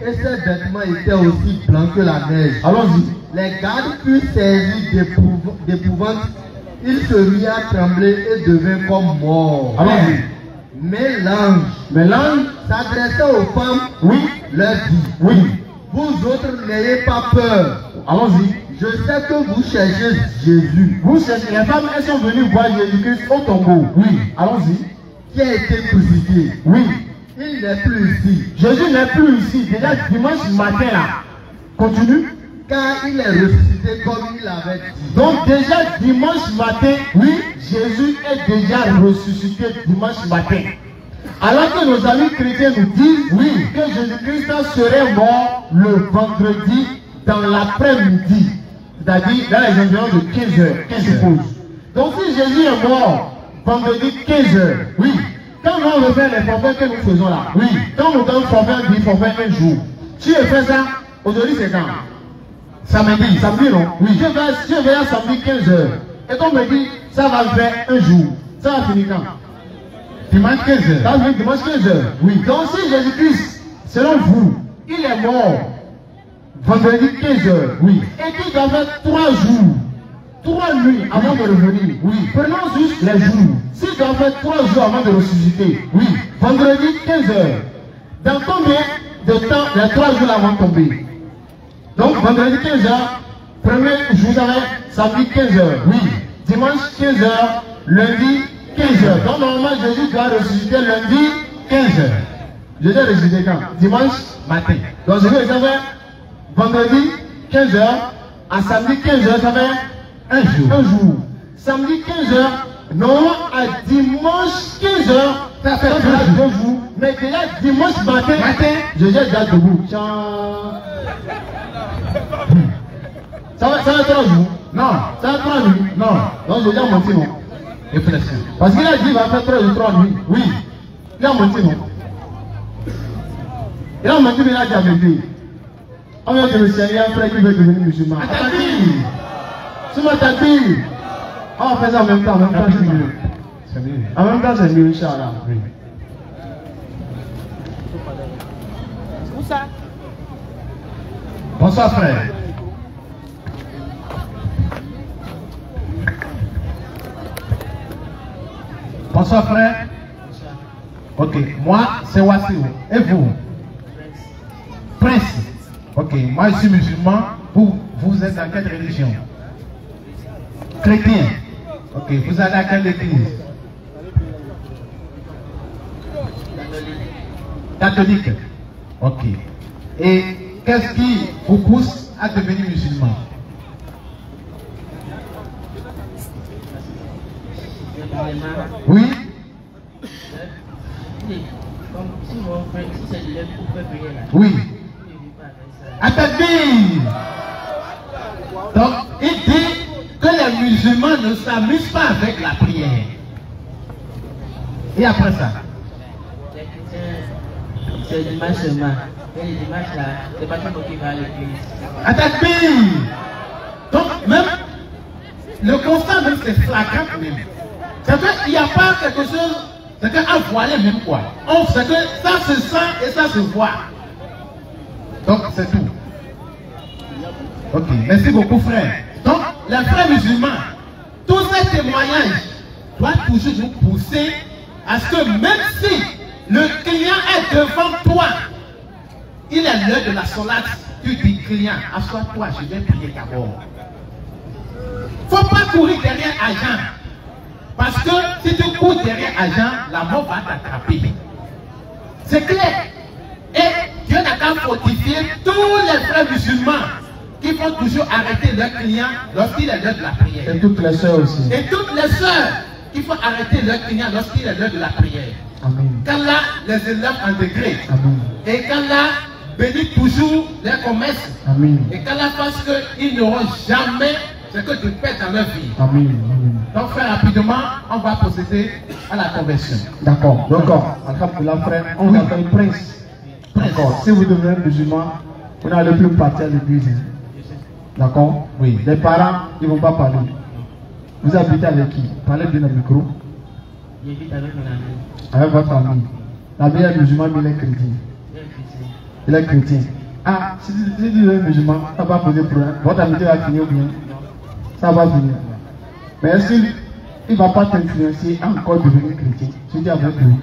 et ses vêtements étaient aussi blancs que la neige. Allons-y. Les gardes furent saisis d'épouvante, ils se mirent à trembler et devinrent comme morts. Allons-y. Mais l'ange, s'adressant aux femmes, Oui. leur dit, Oui. vous autres n'ayez pas peur, Allons-y. je sais que vous cherchez Jésus, Vous cherchez, les femmes, elles sont venues voir Jésus-Christ au tombeau. Oui. Allons-y. qui a été crucifié. Oui. Il n'est plus ici, Jésus n'est plus ici. Déjà dimanche matin là. Continue. car il est ressuscité comme il avait dit. Donc déjà dimanche matin, oui, Jésus est déjà ressuscité dimanche matin. Alors que nos amis chrétiens nous disent, oui, que Jésus-Christ serait mort le vendredi dans l'après-midi. C'est-à-dire dans les environs de 15 heures, 15 suppose. Donc si Jésus est mort vendredi 15 heures, oui, quand on veut faire les forfaits que nous faisons là, oui, quand nous donnons forfait, un jour, si je fais ça, aujourd'hui c'est quand? Samedi, non? Oui. Je vais à samedi 15 heures. Et qu'on me dit, ça va faire un jour. Ça va finir quand? Dimanche 15 heures. Ça va finir dimanche 15 heures. Oui. Donc si Jésus-Christ, selon vous, il est mort vendredi 15 heures. Oui. Et qu'il doit faire 3 jours, 3 nuits avant de revenir. Oui. Prenons juste les jours. S'il doit faire 3 jours avant de ressusciter. Oui. Vendredi 15 heures. Dans combien de temps les 3 jours avant de tomber? Donc vendredi 15 heures, premier jour samedi 15 heures, oui, dimanche 15 heures, lundi 15 heures. Donc normalement Jésus doit ressusciter lundi 15 heures. Jésus est ressuscité quand? Dimanche matin. Donc Jésus ça fait vendredi 15 heures, à samedi 15 heures, ça fait un jour. Samedi 15 heures, normalement à dimanche 15 heures, ça fait 2 jours. Mais déjà dimanche matin, Jésus est déjà debout. Ça va 3 jours? Non. Ça va 3 nuits? Non. Donc Jésus a menti, non? Réflexion. Parce qu'il a dit qu'il va faire 3 jours, 3 nuits. Oui. Il a menti, non? Il a menti, mais il a dit la vérité. On vient de me servir un frère qui veut devenir musulman. C'est ma tapis. On va faire ça en même temps, c'est mieux. En même temps, c'est mieux, Inch'Allah. Oui. Où ça? Bonsoir frère. Bonsoir frère. Ok, moi c'est Wassio. Et vous? Prince. Ok, moi je suis musulman. Vous êtes dans quelle religion? Chrétien. Ok, vous allez à quelle église? Catholique. Ok. Et qu'est-ce qui vous pousse à devenir musulman? Oui. Oui. Attendez. Donc, il dit que les musulmans ne s'amusent pas avec la prière. Et après ça? C'est le dimanche seulement. Et le dimanche là, c'est pas tout qui va à l'église. Attendez. Donc, même, le constat même, c'est flagrant même. C'est qu'il n'y a pas quelque chose, c'est qu'à voiler même quoi. C'est que ça se sent et ça se voit. Donc, c'est tout. Ok, merci beaucoup frère. Donc, les frères musulmans, tous ces témoignages doivent toujours nous pousser à ce que même si le client est devant toi, il est l'heure de la solate, tu dis client, assois-toi, je vais prier d'abord. Il ne faut pas courir derrière agent. Parce que si tu cours derrière agent, la mort va t'attraper. C'est clair. Et Dieu n'a qu'à fortifier tous les frères musulmans qui vont toujours arrêter leurs clients lorsqu'il est l'heure de la prière. Et toutes les sœurs aussi. Et toutes les sœurs qui vont arrêter leurs clients lorsqu'il est l'heure de la prière. Amen. Qu'Allah les élève en degré. Amen. Et qu'Allah bénit toujours les commerces. Amen. Et qu'Allah fasse qu'ils n'auront jamais ce que tu fais dans leur vie. Amen. Amen. Donc frère, rapidement, on va procéder à la conversion. D'accord. D'accord. Alhamdulillah, frère, on vous appelle prince. D'accord. Si vous devenez musulman, vous n'allez plus partir à l'église. D'accord? Oui. Les parents, ils ne vont pas parler. Vous habitez avec qui? Parlez bien au micro. J'habite avec mon ami. Avec votre famille. La vie est musulman, mais il est chrétien. Il est chrétien. Ah, si tu es musulman, ça va poser problème. Votre amitié va finir bien. Ça va finir. Mais est-ce qu'il ne va pas t'influencer à encore devenir chrétien? Je dis avec lui.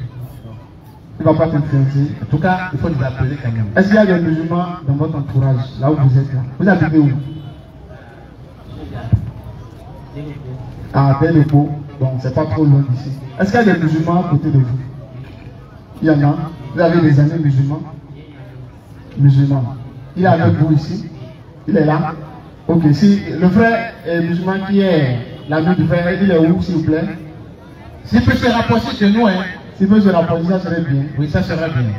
Il ne va pas t'influencer. En tout cas, il faut les appeler quand même. Est-ce qu'il y a des musulmans dans votre entourage, là où vous êtes là? Vous habitez où? Ah, dès le pot. Bon, c'est pas trop loin d'ici. Est-ce qu'il y a des musulmans à côté de vous? Il y en a. Vous avez des amis musulmans? Musulmans. Il est avec vous ici? Il est là? Ok, si le frère est musulman qui est l'ami du frère, il est où s'il vous plaît? S'il peut se rapprocher de nous, hein? S'il peut se rapprocher, ça serait bien. Oui, ça serait bien.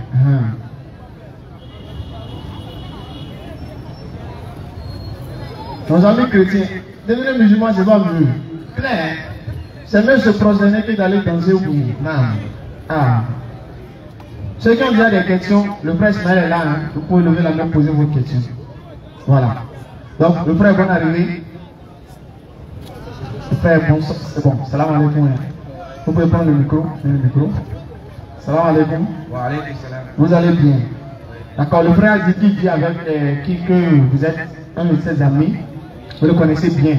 Nos amis chrétiens, devenir musulman, c'est pas mieux. Claire. C'est mieux se prosterner que d'aller danser au bout. Non. Ah. Ceux qui ont déjà des questions, le frère Ismaël est là, hein. Vous pouvez lever la main et poser vos questions. Voilà. Donc, le frère, bonne arrivée. Le frère, bon, c'est bon. Salam alaikum. Hein. Vous pouvez prendre le micro. Salam alaikum. Vous allez bien. D'accord, le frère dit qu'il dit avec qui que vous êtes un de ses amis. Vous le connaissez bien.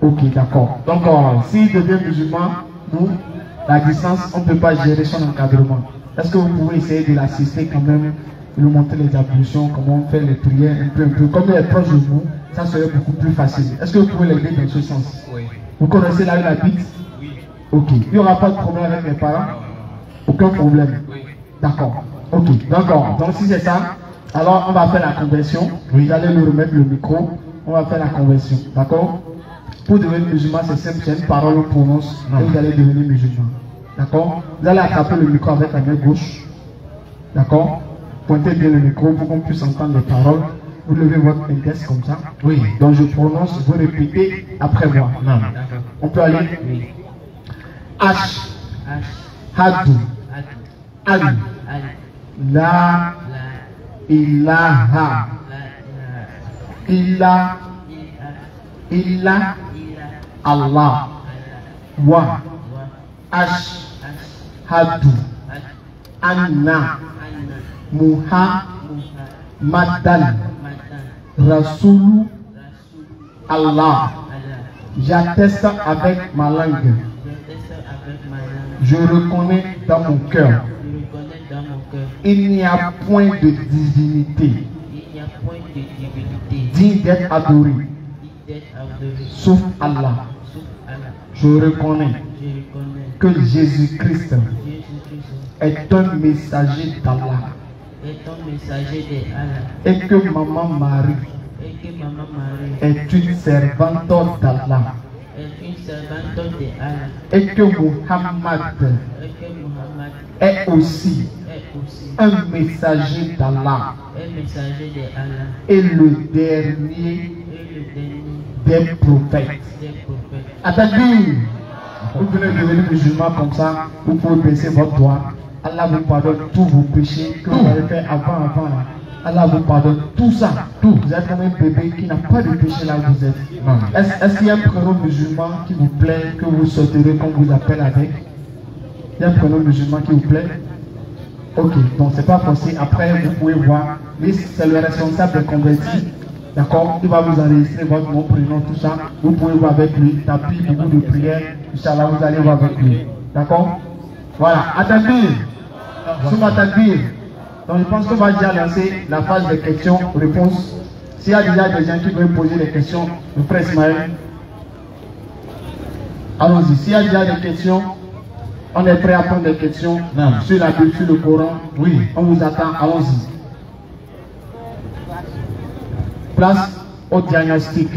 Ok, d'accord. Donc, s'il devient musulman, nous, la distance, on ne peut pas gérer son encadrement. Est-ce que vous pouvez essayer de l'assister quand même, de lui montrer les ablutions, comment on fait les prières, un peu. Comme il est proche de vous, ça serait beaucoup plus facile. Est-ce que vous pouvez l'aider dans ce sens? Oui. Vous connaissez là où il habite? Oui. Ok. Il n'y aura pas de problème avec les parents? Aucun problème? Oui. D'accord. Ok, d'accord. Donc si c'est ça, alors on va faire la conversion. Vous allez nous remettre le micro. On va faire la conversion. D'accord? Pour devenir musulman, c'est simple, c'est une parole qu'on prononce et vous allez devenir musulman. D'accord? Vous allez attraper le micro avec la main gauche. D'accord? Pointez bien le micro pour qu'on puisse entendre les paroles. Vous levez votre index comme ça. Oui. Donc je prononce, vous répétez après moi. Non. On peut aller? Oui. H. Hadou. Ali. La. Ilaha. Illa. Illa. Allah. Wa. Ashhadu. Anna. Muhammadan. Rasoul. Allah. J'atteste avec ma langue. Je reconnais dans mon cœur. Il n'y a point de divinité digne d'être adoré sauf Allah. Je reconnais que Jésus-Christ est un messager d'Allah. Est un messager de Allah. Et que maman Marie Et que maman Marie est une servante d'Allah. est une servante de Allah. Et que Muhammad Et que Muhammad est aussi est aussi un messager d'Allah un messager de Allah. et le dernier Et le dernier des prophètes. des prophètes. Attendez, vous venez devenir musulman comme ça, vous pouvez baisser votre doigt. Allah vous pardonne tous vos péchés que vous avez fait avant. Allah vous pardonne tout ça, tout. Vous êtes comme un bébé qui n'a pas de péché là où vous êtes. Est-ce qu'il y a un prénom musulman qui vous plaît, que vous souhaiterez qu'on vous appelle avec? Il y a un prénom musulman qui vous plaît? Ok, donc c'est pas possible. Après, vous pouvez voir. Mais c'est le responsable des convertis. D'accord? Il va vous enregistrer votre nom, prénom, tout ça. Vous pouvez voir avec lui. Tapis, beaucoup de prières. Inch'Allah, vous allez voir avec lui. D'accord? Voilà. Attendez. Souma Takbir. Donc je pense qu'on va déjà lancer la phase de questions-réponses. S'il y a déjà des gens qui veulent poser des questions, le frère Ismaël. Allons-y. S'il y a déjà des questions, on est prêt à prendre des questions sur la Bible, sur le Coran. Oui. On vous attend. Allons-y. Place au diagnostic.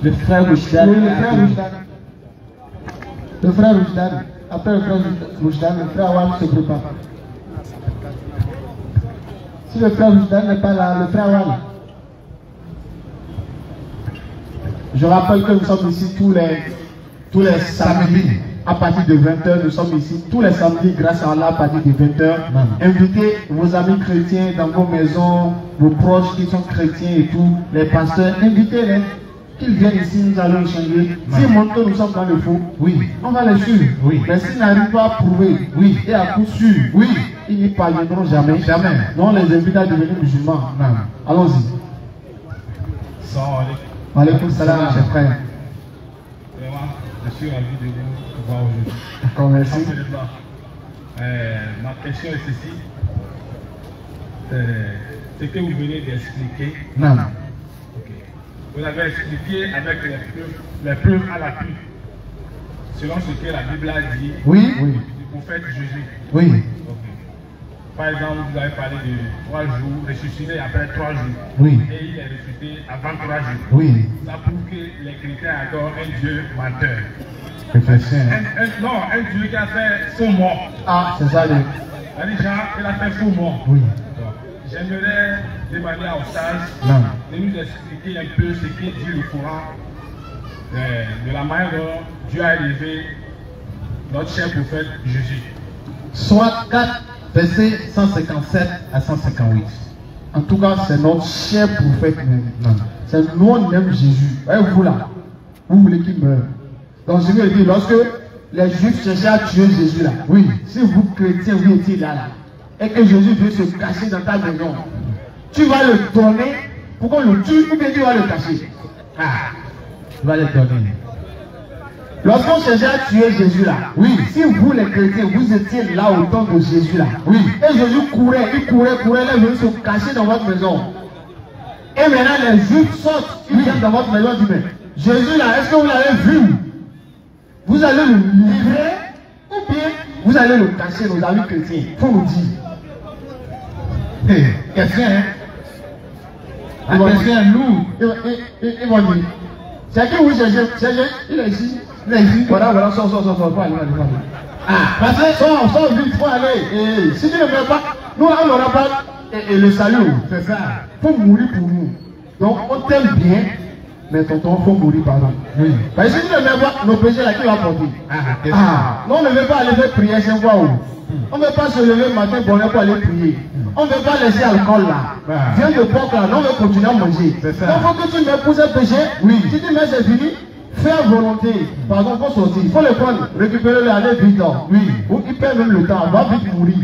Le frère Roujdan. Oui, le frère Roujdan. Le frère Roujdan. Après le frère Roujdan, le frère Awam se prépare. Si le frère Roujdan n'est pas là, le frère Awam. Je rappelle que nous sommes ici tous les samedis à partir de 20h. Nous sommes ici tous les samedis grâce à Allah à partir de 20h. Invitez vos amis chrétiens dans vos maisons, vos proches qui sont chrétiens et tout, les pasteurs, invitez-les. Qu'ils viennent ici, nous allons échanger. S'ils montrent que nous sommes dans le faux, oui, on va les suivre. Oui. Mais s'ils n'arrivent pas à prouver, oui, et à coup sûr, oui, ils n'y parviendront jamais. Jamais. Nous, on les invite à devenir musulmans. Allons-y. Salam Alaykoum salam, chers frères. Vraiment, je suis ravi de vous voir aujourd'hui. D'accord, merci. Ma question est ceci. Ce que vous venez d'expliquer. Non. Vous avez expliqué avec les preuves à l'appui, selon ce que la Bible a dit du prophète Jésus. Oui. Okay. Par exemple, vous avez parlé de 3 jours, ressuscité après 3 jours. Oui. Et il est ressuscité avant 3 jours. Oui. Ça prouve que les chrétiens adorent un Dieu menteur. Non, un Dieu qui a fait faux mort. Ah, c'est ça. Il a fait faux mort. Oui. J'aimerais demander à Osage de nous expliquer un peu ce que dit le Coran de la manière dont Dieu a élevé notre cher prophète Jésus. Soit 4, versets 157 à 158. En tout cas, c'est notre cher prophète même. C'est nous, on aime Jésus. Et vous là, vous voulez qu'il meure. Donc je veux dire, lorsque les Juifs cherchaient à tuer Jésus là, oui, si vous chrétiens, vous étiez là, et que Jésus veut se cacher dans ta maison, tu vas le donner pour qu'on le tue ou bien tu vas le cacher? Ah, tu vas le donner. Lorsqu'on cherchait à tuer Jésus là, oui, si vous les chrétiens, vous étiez là au temps de Jésus là, oui, et Jésus courait, il courait, là, il venait se cacher dans votre maison. Et maintenant les Juifs sortent, ils viennent dans votre maison, ils disent, mais Jésus là, est-ce que vous l'avez vu? Vous allez le livrer ou bien vous allez le cacher, nos amis chrétiens? Il faut nous dire. Question, hein? La question est lourde. Ils vont dire. C'est qui vous cherchez? Il est ici. Voilà, sors, allez. Ah, parce que sors vite, il faut aller. Et si tu ne veux pas, nous, on n'aura pas le salut. C'est ça. Il faut mourir pour nous. Donc, on t'aime bien, mais tonton, il faut mourir par nous. Oui. Parce que si tu ne veux pas, nos péchés là, qui va porter? Non, on ne veut pas aller faire prière 5 fois. On ne veut pas se lever le matin pour aller prier. On ne veut pas laisser l'alcool là. Viens de porc là, on veut continuer à manger. Donc il faut que tu m'épouses un péché. Oui. Si tu mets c'est fini, fais à volonté. Pardon, il faut sortir. Il faut le prendre, récupérer-le, aller vite. Oui. Ou il perd même le temps, on va vite mourir.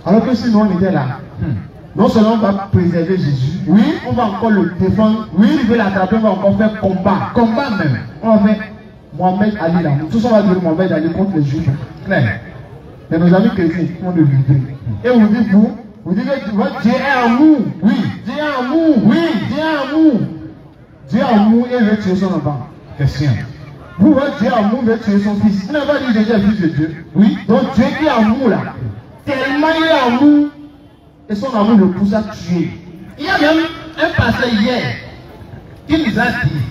Alors que sinon on était là. Non seulement on va préserver Jésus, oui, on va encore le défendre, oui, il veut l'attraper, on va encore faire combat. Combat même. On va faire Mohamed Ali là. Tout ça va dire Mohamed Ali contre les Juifs. Clair. Mais nos amis chrétiens font le livrer. Et vous dites, vous dites que Dieu est amour. Oui. Dieu est amour. Oui. Dieu est amour. Dieu est amour et veut tuer son enfant. Question. Vous voyez Dieu amour veut tuer son fils. Il n'a pas dit Jésus est fils de Dieu. Oui. Donc Dieu qui est amour là, tellement il est amour, et son amour le pousse à tuer. Il y a même un pasteur hier qui nous a dit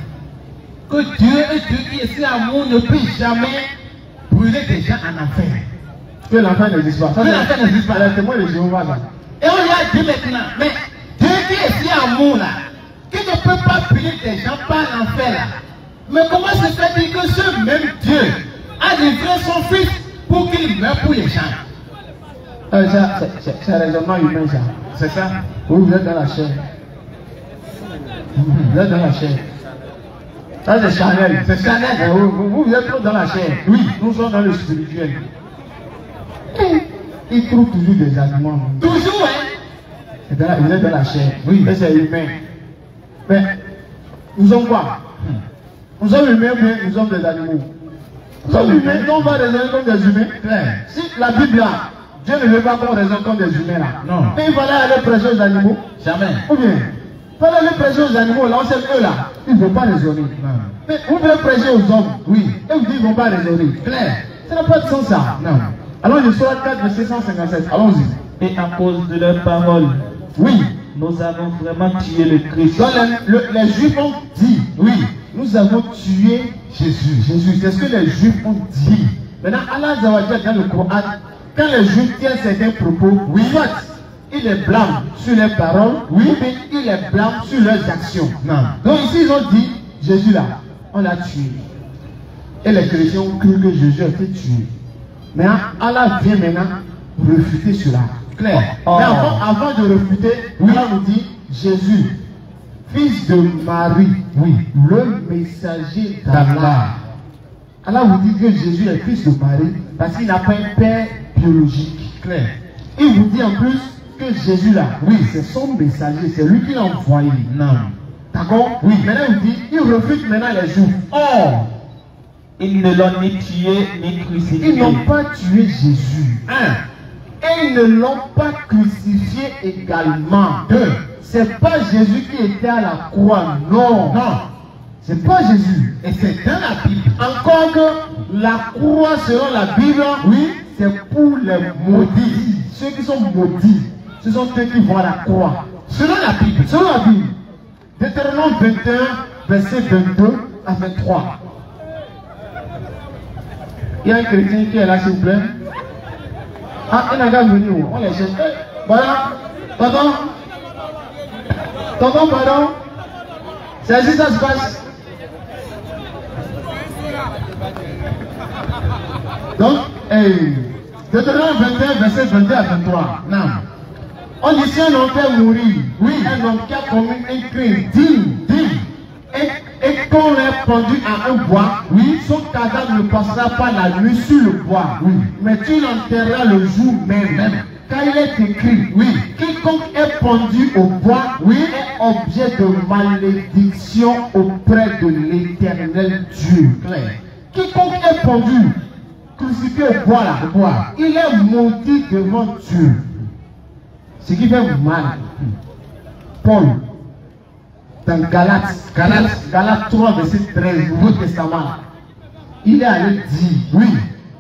que Dieu est Dieu qui est si amour ne peut jamais brûler des gens en enfer. Que l'enfer n'existe pas. Que l'enfer n'existe pas. C'est moi le Jéhovah là. Et on lui a dit maintenant, mais Dieu qui est si amour là, qui ne peut pas punir des gens par l'enfer là. Mais comment se fait-il que ce même Dieu a livré son fils pour qu'il meure pour les gens? C'est un raisonnement humain ça. C'est ça. Vous êtes dans la chair. Vous êtes dans la chair. Ça c'est charnel. C'est charnel. Vous êtes trop dans la chair. Oui. Nous sommes dans le spirituel. Ils trouvent toujours des arguments. Toujours, hein. Vous êtes dans la chair. Oui. Mais c'est humain. Mais nous sommes quoi? Nous sommes humains, mais nous sommes des animaux. Nous sommes humains, on va raisonner comme des humains. Si la Bible là, Dieu ne veut pas qu'on raisonne comme des humains là. Non. Mais il fallait aller prêcher aux animaux. Jamais. Ou bien, il fallait aller prêcher aux animaux, là, on sait eux là, ils ne vont pas raisonner. Non. Mais vous voulez prêcher aux hommes, oui. Et vous dites qu'ils ne vont pas raisonner. Clair. Ça n'a pas de sens ça. Non. Alors je suis à 4, verset 157. Allons-y. Et à cause de leurs paroles, oui, nous avons vraiment tué le Christ. Donc les Juifs ont dit, oui, nous avons tué Jésus. Jésus, c'est ce que les Juifs ont dit. Maintenant, Allah Zawajal dans le Coran, quand les Juifs tiennent certains propos, oui, soit ils les blâment sur leurs paroles, oui, mais ils les blâment sur leurs actions. Non. Donc ici, ils ont dit, Jésus là, on l'a tué. Et les chrétiens ont cru que Jésus a été tué. Maintenant, Allah vient maintenant refuter cela. Clair. Oh. Mais avant de refuter, Allah nous dit, Jésus, fils de Marie, oui, le messager d'Allah. Allah vous dit que Jésus est fils de Marie parce qu'il n'a pas un père biologique. Clair. Il vous dit en plus que Jésus là, oui, c'est son messager, c'est lui qui l'a envoyé. Non. D'accord? Oui. Maintenant il dit, il refuse maintenant les Juifs. Or, ils ne l'ont ni tué ni crucifié. Ils n'ont pas tué Jésus. Et ils ne l'ont pas crucifié également. C'est pas Jésus qui était à la croix. Non. Non. C'est pas Jésus. Et c'est dans la Bible. Encore que la croix selon la Bible, oui, c'est pour les maudits. Ceux qui sont maudits, ce sont ceux qui vont à la croix. Selon la Bible. Selon la Bible. Deutéronome 21, verset 22 à 23. Il y a un chrétien qui est là, s'il vous plaît. Ah, il n'a qu'à venir. On les cherche. Voilà. Pardon. Pardon. C'est ainsi que ça se passe. Donc, Deutéronome 21, verset 22 à 23. Non. On dit si un homme fait mourir, oui, un homme qui a commis un crime digne, et qu'on l'ait pendu à un bois, oui, son cadavre ne passera pas la nuit sur le bois, oui, mais tu l'enterreras le jour même. Car il est écrit, oui, quiconque est pendu au bois, oui, est objet de malédiction auprès de l'Éternel Dieu. Quiconque est pendu, crucifié au bois là, il est maudit devant Dieu. Ce qui fait mal. Paul, dans Galates 3, verset 13, Nouveau Testament, il est allé dire, oui,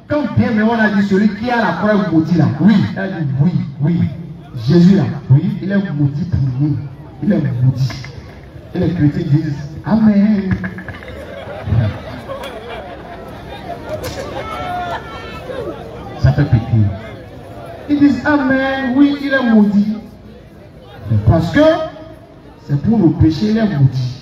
quand bien mais on a dit celui qui a la croix maudit là, oui, il a dit oui, Jésus là, oui, il est maudit pour nous, il est maudit. Et les chrétiens disent, Amen. Ça fait péter. Ils disent Amen, oui, il est maudit. Parce que c'est pour nos péchés, il est maudit.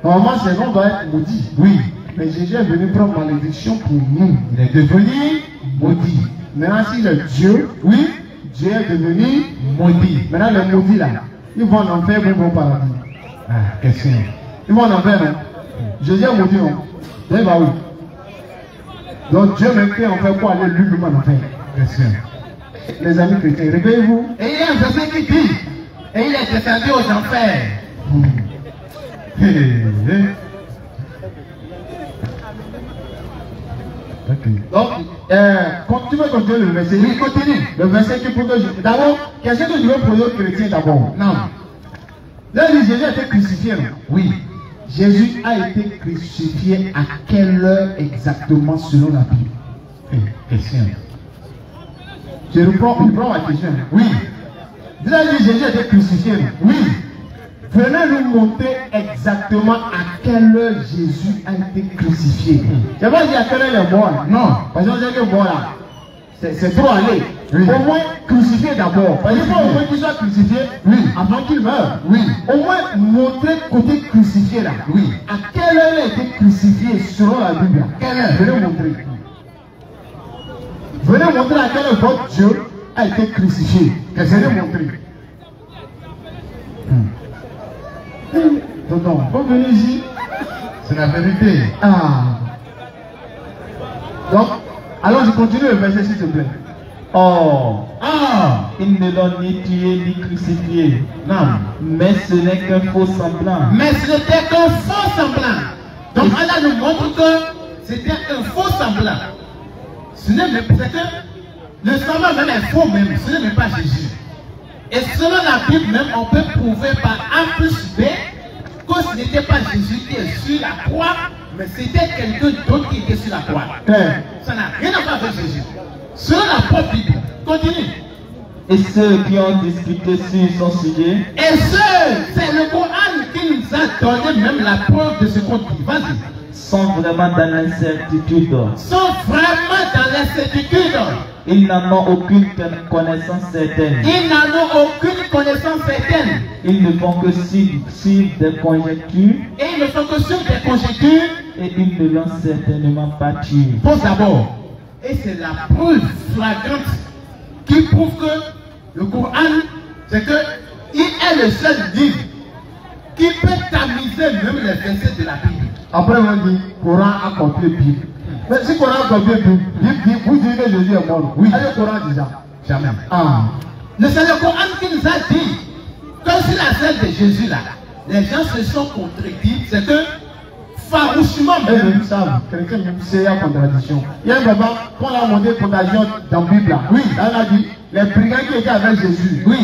Normalement, c'est nom doit être maudit. Oui. Mais Jésus est venu prendre malédiction pour nous. Il est devenu maudit. Maintenant, s'il est Dieu, oui, Dieu est devenu maudit. Maintenant, les maudits là, ils vont en enfer ou ils vont au paradis. Ah, question. Ils vont en enfer, non? Jésus est maudit, non? Il va où? Donc Dieu m'a fait en enfer pour aller lui en enfer. Question. Les amis chrétiens, réveillez-vous. Et il y a un verset qui dit, et il est descendu aux enfers. Donc, tu veux continuer le verset? Oui, continue. Le verset qui pour que je... D'abord, qu'est-ce que tu veux poser aux chrétiens d'abord? Non. Là, Jésus a été crucifié. Oui. Jésus a été crucifié à quelle heure exactement selon la Bible? Question. Je reprends ma question. Oui. Vous avez dit Jésus a été crucifié? Oui. Venez nous montrer exactement à quelle heure Jésus a été crucifié. Je ne vais pas dire à quelle heure il est mort. Non. Parce qu'on sait qu'il est mort là. C'est trop aller. Oui. Au moins crucifié d'abord. Parce qu'il faut au moins qu'il soit crucifié avant qu'il meure. Oui. Au moins montrer côté crucifié là. Oui. À quelle heure il a été crucifié selon la Bible? Quelle heure? Venez montrer. Venez montrer à quelle heure votre Dieu a été crucifié. Venez montrer. Tonton, vous venez ici. C'est la vérité. Ah. Donc, alors je continue le verset s'il te plaît. Oh, ils ne l'ont ni tué ni crucifié. Non. Mais ce n'est qu'un faux semblant. Mais ce n'était qu'un faux semblant. Donc Allah nous montre que c'était un faux semblant. Ce n'est même pas que le semblant même est faux même. Ce n'est même pas Jésus. Et selon la Bible même, on peut prouver par A plus B que ce n'était pas Jésus qui est sur la croix, mais c'était quelqu'un d'autre qui était sur la croix. Ça n'a rien à voir avec Jésus. Selon la propre Bible. Continue. Et ceux qui ont discuté sur son sujet. Et c'est le Coran qui nous a donné même la preuve de ce qu'on dit. Vas-y. Sont vraiment dans l'incertitude. Sont vraiment dans l'incertitude. Ils n'en ont aucune connaissance certaine. Ils n'en ont aucune connaissance certaine. Ils ne font que suivre des conjectures. Et ils ne font que suivre des conjectures. Et ils ne l'ont certainement pas tué. Pose d'abord. Et c'est la preuve flagrante qui prouve que le Coran, c'est que il est le seul livre qui peut tamiser même les versets de la Bible. Après, on dit Coran a copié Bible. Mais si Coran a copié Bible, vous dites que Jésus est mort. Oui. Est-ce que le Coran dit ça? Jamais. Ah. C'est le Coran qui nous a dit que sur la scène de Jésus là, les gens se sont contredits. C'est que farouchement même. Ils savent, quelqu'un même sait la contradiction. Il y a un moment, quand on a monté contagion dans la Bible là. Oui. Là, on a dit les brigands qui étaient avec Jésus. Oui.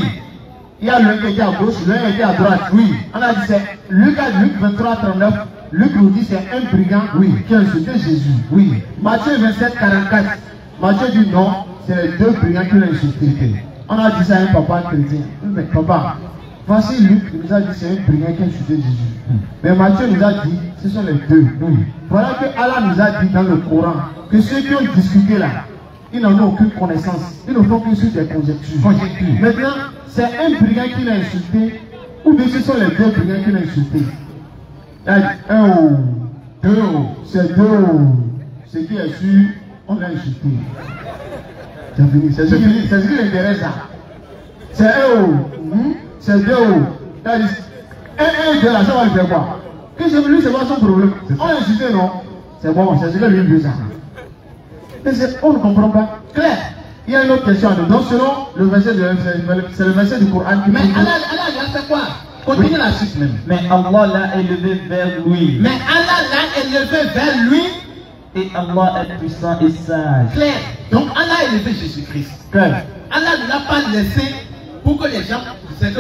Il y a l'un qui était à gauche, l'un qui était à droite. Oui. On a dit c'est Luc 23, 39. Luc nous dit c'est un brigand qui a insulté Jésus. Oui. Matthieu 27, 44. Matthieu dit non, c'est les deux brigands qui l'ont insulté. On a dit ça à un papa chrétien. Mais papa, voici Luc nous a dit c'est un brigand qui a insulté Jésus. Mais Matthieu nous a dit ce sont les deux. Voilà que Allah nous a dit dans le Coran que ceux qui ont discuté là, ils n'en ont aucune connaissance. Ils ne font que sur des conjectures. Maintenant, c'est un brigand qui l'a insulté ou bien ce sont les deux brigands qui l'ont insulté. Un ou deux, c'est deux. Ce qui est sûr, on l'a insulté. C'est fini. C'est ce qui l'intéresse ça. C'est un ou, c'est deux ou. Un et deux là, ça va lui faire quoi? Que c'est lui, c'est pas son problème. On l'a insulté, non? C'est bon, c'est ce que lui veut ça. Mais on ne comprend pas. Claire. Il y a une autre question. Donc selon le verset c'est le verset du Coran qui. Mais Allah a fait quoi? Continue la suite même. Mais Allah l'a élevé vers lui. Mais Allah l'a élevé vers lui. Et Allah est puissant et sage. Claire. Donc Allah a élevé Jésus-Christ. Claire. Allah ne l'a pas laissé pour que les gens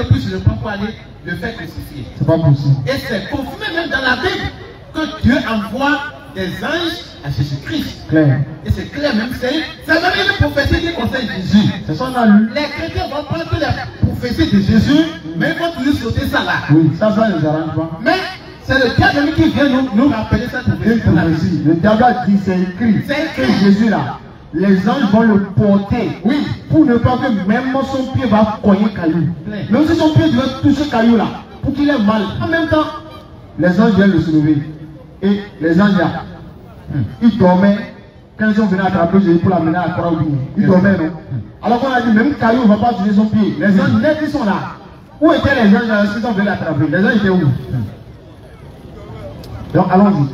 puissent le prendre pour aller le faire crucifier. C'est pas possible. Et c'est confirmé même dans la Bible que Dieu envoie des anges à Jésus-Christ. Claire. Et c'est clair même, c'est même une prophétie qui concerne Jésus. C'est ça qu'on a lu. Les chrétiens vont prendre la prophétie de Jésus, mais ils vont toujours sauter ça là. Oui, ça ne les arrange pas. Mais c'est le diable qui vient nous rappeler cette prophétie. Le diable a dit, c'est écrit. C'est écrit. Que Jésus là, les anges vont le porter. Oui. Pour ne pas que même son pied va cogner caillou. Même si son pied doit toucher caillou là, pour qu'il ait mal. En même temps, les anges viennent le soulever. Et les anges là, ils dormaient. Quand ils sont venus attraper Jésus pour l'amener à la croix, ils dormaient, non? Alors qu'on a dit, même caillou ne va pas toucher son pied. Les anges net, ils sont là. Où étaient les anges là, ils sont venus l'attraper? Les anges étaient où? Donc allons-y.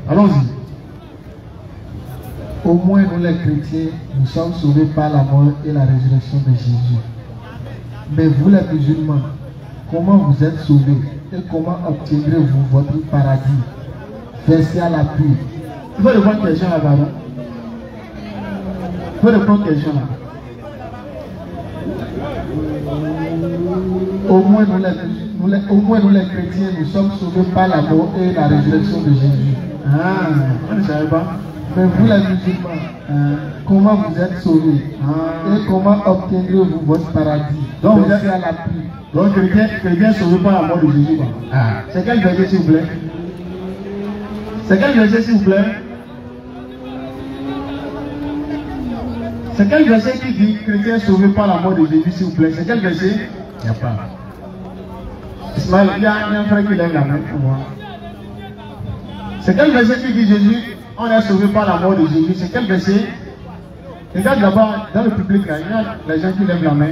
Allons-y. Au moins nous les chrétiens, nous sommes sauvés par la mort et la résurrection de Jésus. Mais vous les musulmans, comment vous êtes sauvés et comment obtiendrez-vous votre paradis? Verset à l'appui. Il faut répondre à une question là-bas. Il faut répondre à une question là. Au moins nous les musulmans. au moins nous les chrétiens, nous sommes sauvés par la mort et la résurrection de Jésus. Ah, on ne savait pas. Mais vous les musulmans, comment vous êtes sauvés? Et comment obtiendrez-vous votre paradis? Donc vous êtes à la pluie. Donc chrétien sauvé par la mort de Jésus. C'est quel verset s'il vous plaît? C'est quel verset s'il vous plaît? C'est quel verset qui dit chrétien sauvé par la mort de Jésus s'il vous plaît? C'est quel verset? Il n'y a pas. Ismaël, il y a un frère qui lève la main pour moi. C'est quel verset qui dit Jésus, on est sauvé par la mort de Jésus? C'est quel verset? Regarde là-bas, dans le public, là, il y a les gens qui lèvent la main.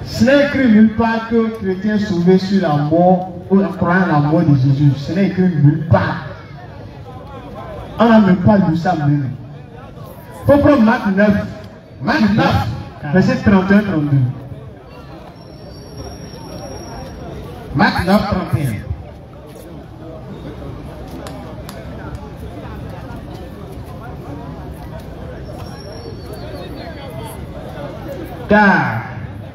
Ce n'est écrit nulle part que chrétien sauvé sur la mort ou en croyant à la mort de Jésus. Ce n'est écrit nulle part. On n'a même pas lu ça même. Il faut prendre Marc 9. Marc 9, verset 31-32. Marc 9, 31. Car,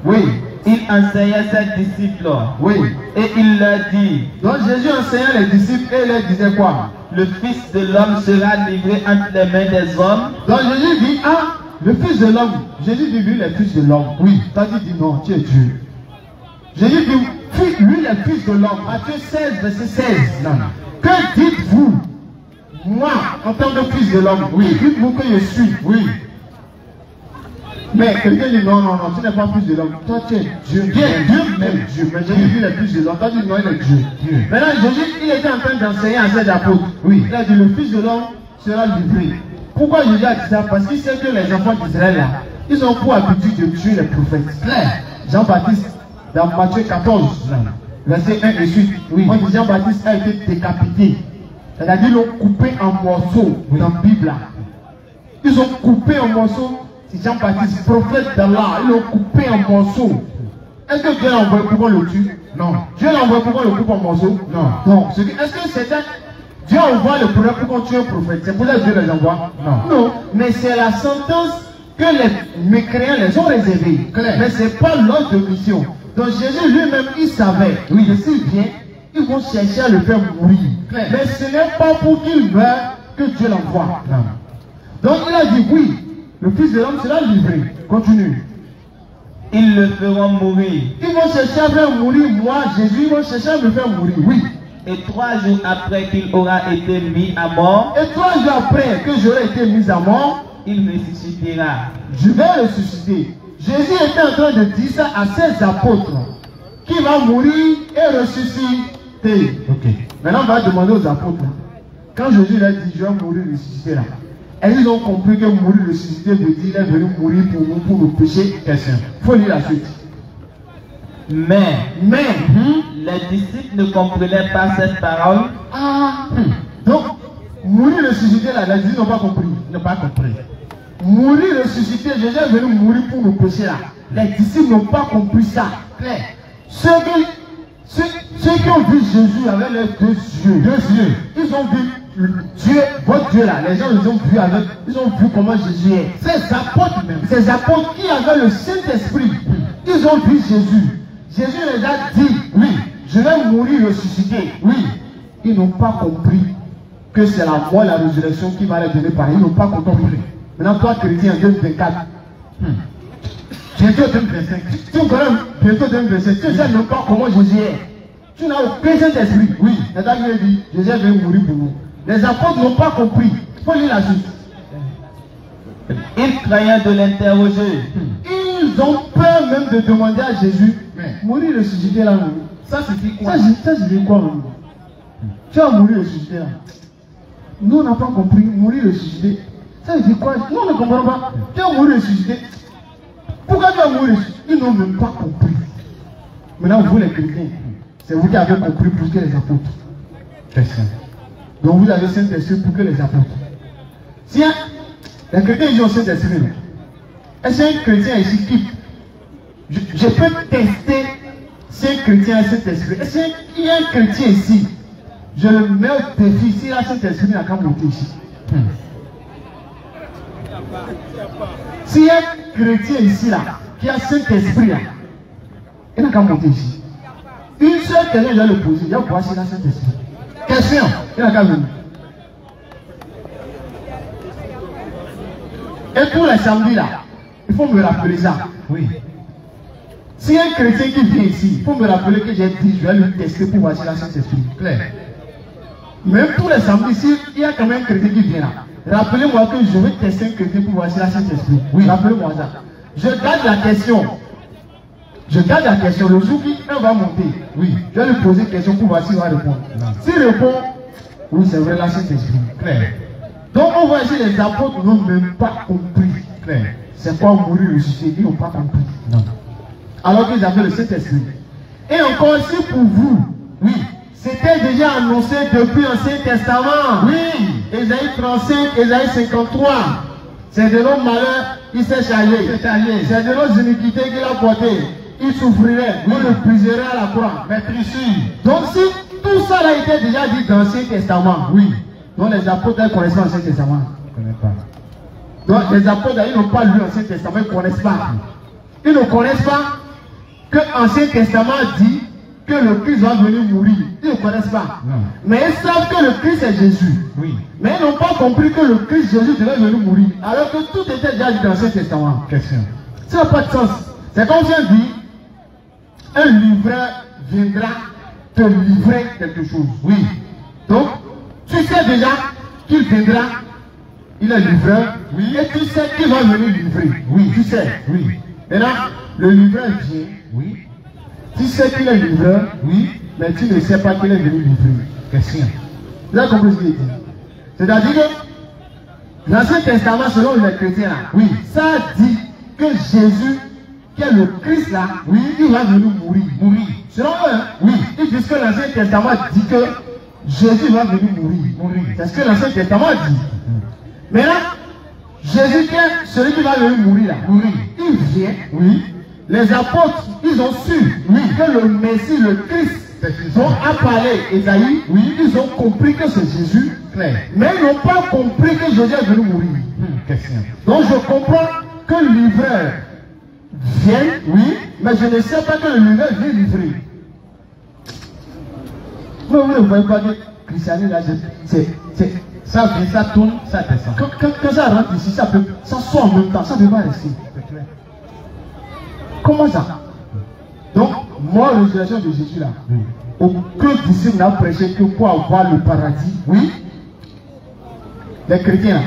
oui, il enseignait ses disciples. Oui. Et il leur dit. Donc Jésus enseignait les disciples et leur disait quoi? Le Fils de l'homme sera livré entre les mains des hommes. Donc Jésus dit, ah, le Fils de l'homme. Jésus dit, lui, le Fils de l'homme. Oui. Toi, tu dis non, tu es Dieu. Jésus dit, lui, le Fils de l'homme. Matthieu 16, verset 16. Non. Que dites-vous? Moi, en tant que Fils de l'homme. Oui. Dites-vous que je suis. Oui. Mais quelqu'un dit non, non, non, tu n'es pas Fils de l'homme. Toi, tu es Dieu. Dieu même Dieu. Mais Jésus dit le Fils de l'homme. Toi, tu dis non, il est Dieu. Maintenant, Jésus, il était en train d'enseigner à ses apôtres. Oui. Il a dit le Fils de l'homme sera livré. Pourquoi Jésus a dit ça? Parce qu'il sait que les enfants d'Israël, là, ils ont pour habitude de tuer les prophètes. Claire. Jean-Baptiste, dans Matthieu 14, verset 1 et suite, oui. On dit Jean-Baptiste a été décapité. C'est-à-dire, ils l'ont coupé en morceaux dans la Bible. Là. Ils ont coupé en morceaux. C'est Jean-Baptiste, prophète d'Allah, ils l'ont coupé en morceaux. Est-ce que Dieu l'a envoyé pour qu'on le tue? Non. Dieu l'a envoyé pour qu'on le coupe en morceaux? Non. Non. Est-ce que c'est un... Dieu envoie le prophète pour qu'on tue un prophète? C'est pour ça que Dieu les envoie? Non. Non. Mais c'est la sentence que les mécréants les ont réservée. Mais ce n'est pas l'ordre de mission. Donc Jésus lui-même, il savait. Oui. Et s'il vient, ils vont chercher à le faire mourir. Mais ce n'est pas pour qu'il meure que Dieu l'envoie. Non. Donc il a dit oui. Le Fils de l'homme sera livré. Continue. Ils le feront mourir. Ils vont chercher à faire mourir moi, Jésus, ils vont chercher à me faire mourir. Oui. Et 3 jours après qu'il aura été mis à mort. Et 3 jours après que j'aurai été mis à mort. Il ressuscitera. Je vais ressusciter. Jésus était en train de dire ça à ses apôtres. Qui va mourir et ressusciter. Ok. Maintenant on va demander aux apôtres. Quand Jésus leur dit je vais mourir et ressusciter là. Et ils ont compris que mourir, ressusciter veut dire qu'il est venu mourir pour nous, pour nos péchés. Il faut lire la suite. Mais les disciples ne comprenaient pas cette parole. Donc, mourir, ressusciter là, les disciples n'ont pas compris. Ils n'ont pas compris. Mourir, ressusciter, Jésus est venu mourir pour nos péchés là. Les disciples n'ont pas compris ça. Ceux qui ont vu Jésus avec leurs deux yeux, ils ont vu Dieu, votre Dieu là, les gens ils ont vu avec, ils ont vu comment Jésus est. Ces apôtres même, ces apôtres qui avaient le Saint-Esprit, ils ont vu Jésus. Jésus les a dit, oui, je vais mourir ressusciter. Oui, ils n'ont pas compris que c'est la mort et la résurrection qui va les donner pareil. Ils n'ont pas compris. Maintenant, toi, chrétien, en 2024, bientôt 2025, tu connais bientôt 2025, tu ne sais même pas comment Jésus est. Tu n'as aucun Saint-Esprit. Oui, les amis ont dit, Jésus est venu mourir pour nous. Les apôtres n'ont pas compris. Il faut lire la suite. Ils craignaient de l'interroger. Ils ont peur même de demander à Jésus, mourir ressusciter là. Ça c'est quoi? Ça c'est quoi? Tu vas mourir ressusciter là. Nous on n'a pas compris. Mourir ressusciter. Ça veut dire quoi? Nous on ne comprend pas. Tu vas mourir ressusciter. Pourquoi tu vas mourir ressusciter? Ils n'ont même pas compris. Maintenant vous les chrétiens, c'est vous qui avez compris plus que les apôtres. Donc vous avez Saint-Esprit plus que les apôtres. Si les chrétiens ils ont Saint-Esprit, est-ce qu'un chrétien ici qui... Je peux tester si un chrétien a Saint-Esprit. Est-ce qu'il y a un chrétien ici? Je le mets au défi s'il a Saint-Esprit, il n'a qu'à monter ici. S'il y a un chrétien ici là, qui a Saint-Esprit là, il n'a qu'à monter ici. Une seule question, je vais le poser. Il y a voici la Saint-Esprit. Question. Il y a qu'à venir. Et pour les samedis là, il faut me rappeler ça. Oui. Si y a un chrétien qui vient ici, il faut me rappeler que j'ai dit, je vais le tester pour voir si la Saint-Esprit. Claire. Même tous les samedis, s'il y a quand même un chrétien qui vient là, rappelez-moi que je vais tester un chrétien pour voir si la Saint-Esprit. Oui. Rappelez-moi ça. Je garde la question. Je garde la question. Le jour qui va monter, oui, je vais lui poser une question pour voir s'il va répondre. S'il répond, oui, c'est vrai, la Saint-Esprit. Claire. Donc on voit ici les apôtres n'ont même pas compris. Claire. C'est quoi mourir ressuscité? Ils n'ont pas compris. Non. Alors qu'ils avaient le Saint-Esprit. Et encore si pour vous, oui, c'était déjà annoncé depuis l'Ancien Testament. Oui. Ésaïe 35, Ésaïe 53. C'est de nos malheurs, il s'est chargé. C'est de nos iniquités qu'il a porté. Il souffrirait, on le briserait à la croix. Donc si tout ça a été déjà dit dans l'Ancien Testament, oui. Donc les apôtres ne connaissent pas l'Ancien Testament. Je ne connais pas. Donc les apôtres, ils n'ont pas lu l'Ancien Testament, ils ne connaissent pas. Ils ne connaissent pas que l'Ancien Testament dit que le Christ va venir mourir. Ils ne connaissent pas. Non. Mais ils savent que le Christ est Jésus. Oui. Mais ils n'ont pas compris que le Christ Jésus devait venir mourir. Alors que tout était déjà dit dans l'Ancien Testament. Question. Ça n'a pas de sens. C'est comme si on dit, un livreur viendra te livrer quelque chose. Oui. Donc, tu sais déjà qu'il viendra, il est livreur, oui, et tu sais qu'il va venir livrer. Oui, tu sais. Oui. Maintenant, le livreur vient. Oui. Tu sais qu'il est livreur, oui, mais tu ne sais pas qu'il est venu livrer. Question. Vous avez compris ce qu'il dit? C'est-à-dire que l'Ancien Testament, selon les chrétiens, là, oui, ça dit que Jésus, qui est le Christ là, oui, il va venir mourir. Mourir. Selon eux, oui, ils disent que l'Ancien Testament dit que Jésus va venir mourir. Mourir. C'est ce que l'Ancien Testament dit. Maintenant, Jésus, qui est celui qui va venir mourir là, mourir, il vient, oui. Les apôtres, ils ont su, oui, que le Messie, le Christ, dont a parlé Esaïe, oui, ils ont compris que c'est Jésus, clair. Mais ils n'ont pas compris que Jésus est venu mourir. Question. Donc je comprends que le livreur vienne, oui, mais je ne sais pas que le livreur vient livrer. Mais vous ne voyez pas que christianisme là, ça vient, ça tourne, ça descend. Quand ça rentre ici, ça sort en même temps, ça ne peut pas rester. Comment ça? Donc, moi, la résurrection de Jésus là, aucun disciple n'a prêché que pour avoir le paradis. Oui. Les chrétiens là.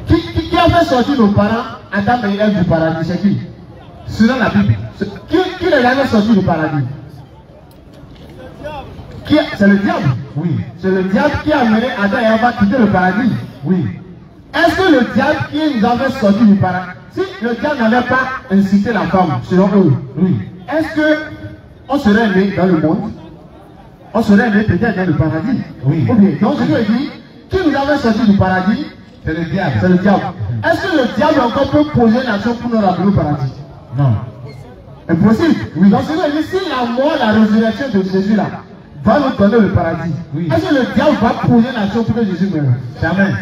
Qui a fait sortir nos parents Adam et Ève du paradis? C'est qui? C'est dans la Bible. Qui les a fait sortir du paradis? C'est le diable. Oui. C'est le diable qui a amené Adam et Ève à quitter le paradis. Oui. Est-ce que le diable qui nous avait sorti du paradis, si le diable n'avait pas incité la femme, selon eux, oui, est-ce qu'on serait né dans le monde? On serait né peut-être dans le paradis. Oui. Ou bien, donc je lui ai dit, qui nous avait sorti du paradis? C'est le diable. C'est le diable. Est-ce que le diable encore peut poser une action pour nous ramener au paradis? Non. Impossible. Oui. Donc je lui ai dit, si la mort, la résurrection de Jésus là, va nous donner le paradis, oui, est-ce que le diable va poser une action pour que Jésus meure? Jamais.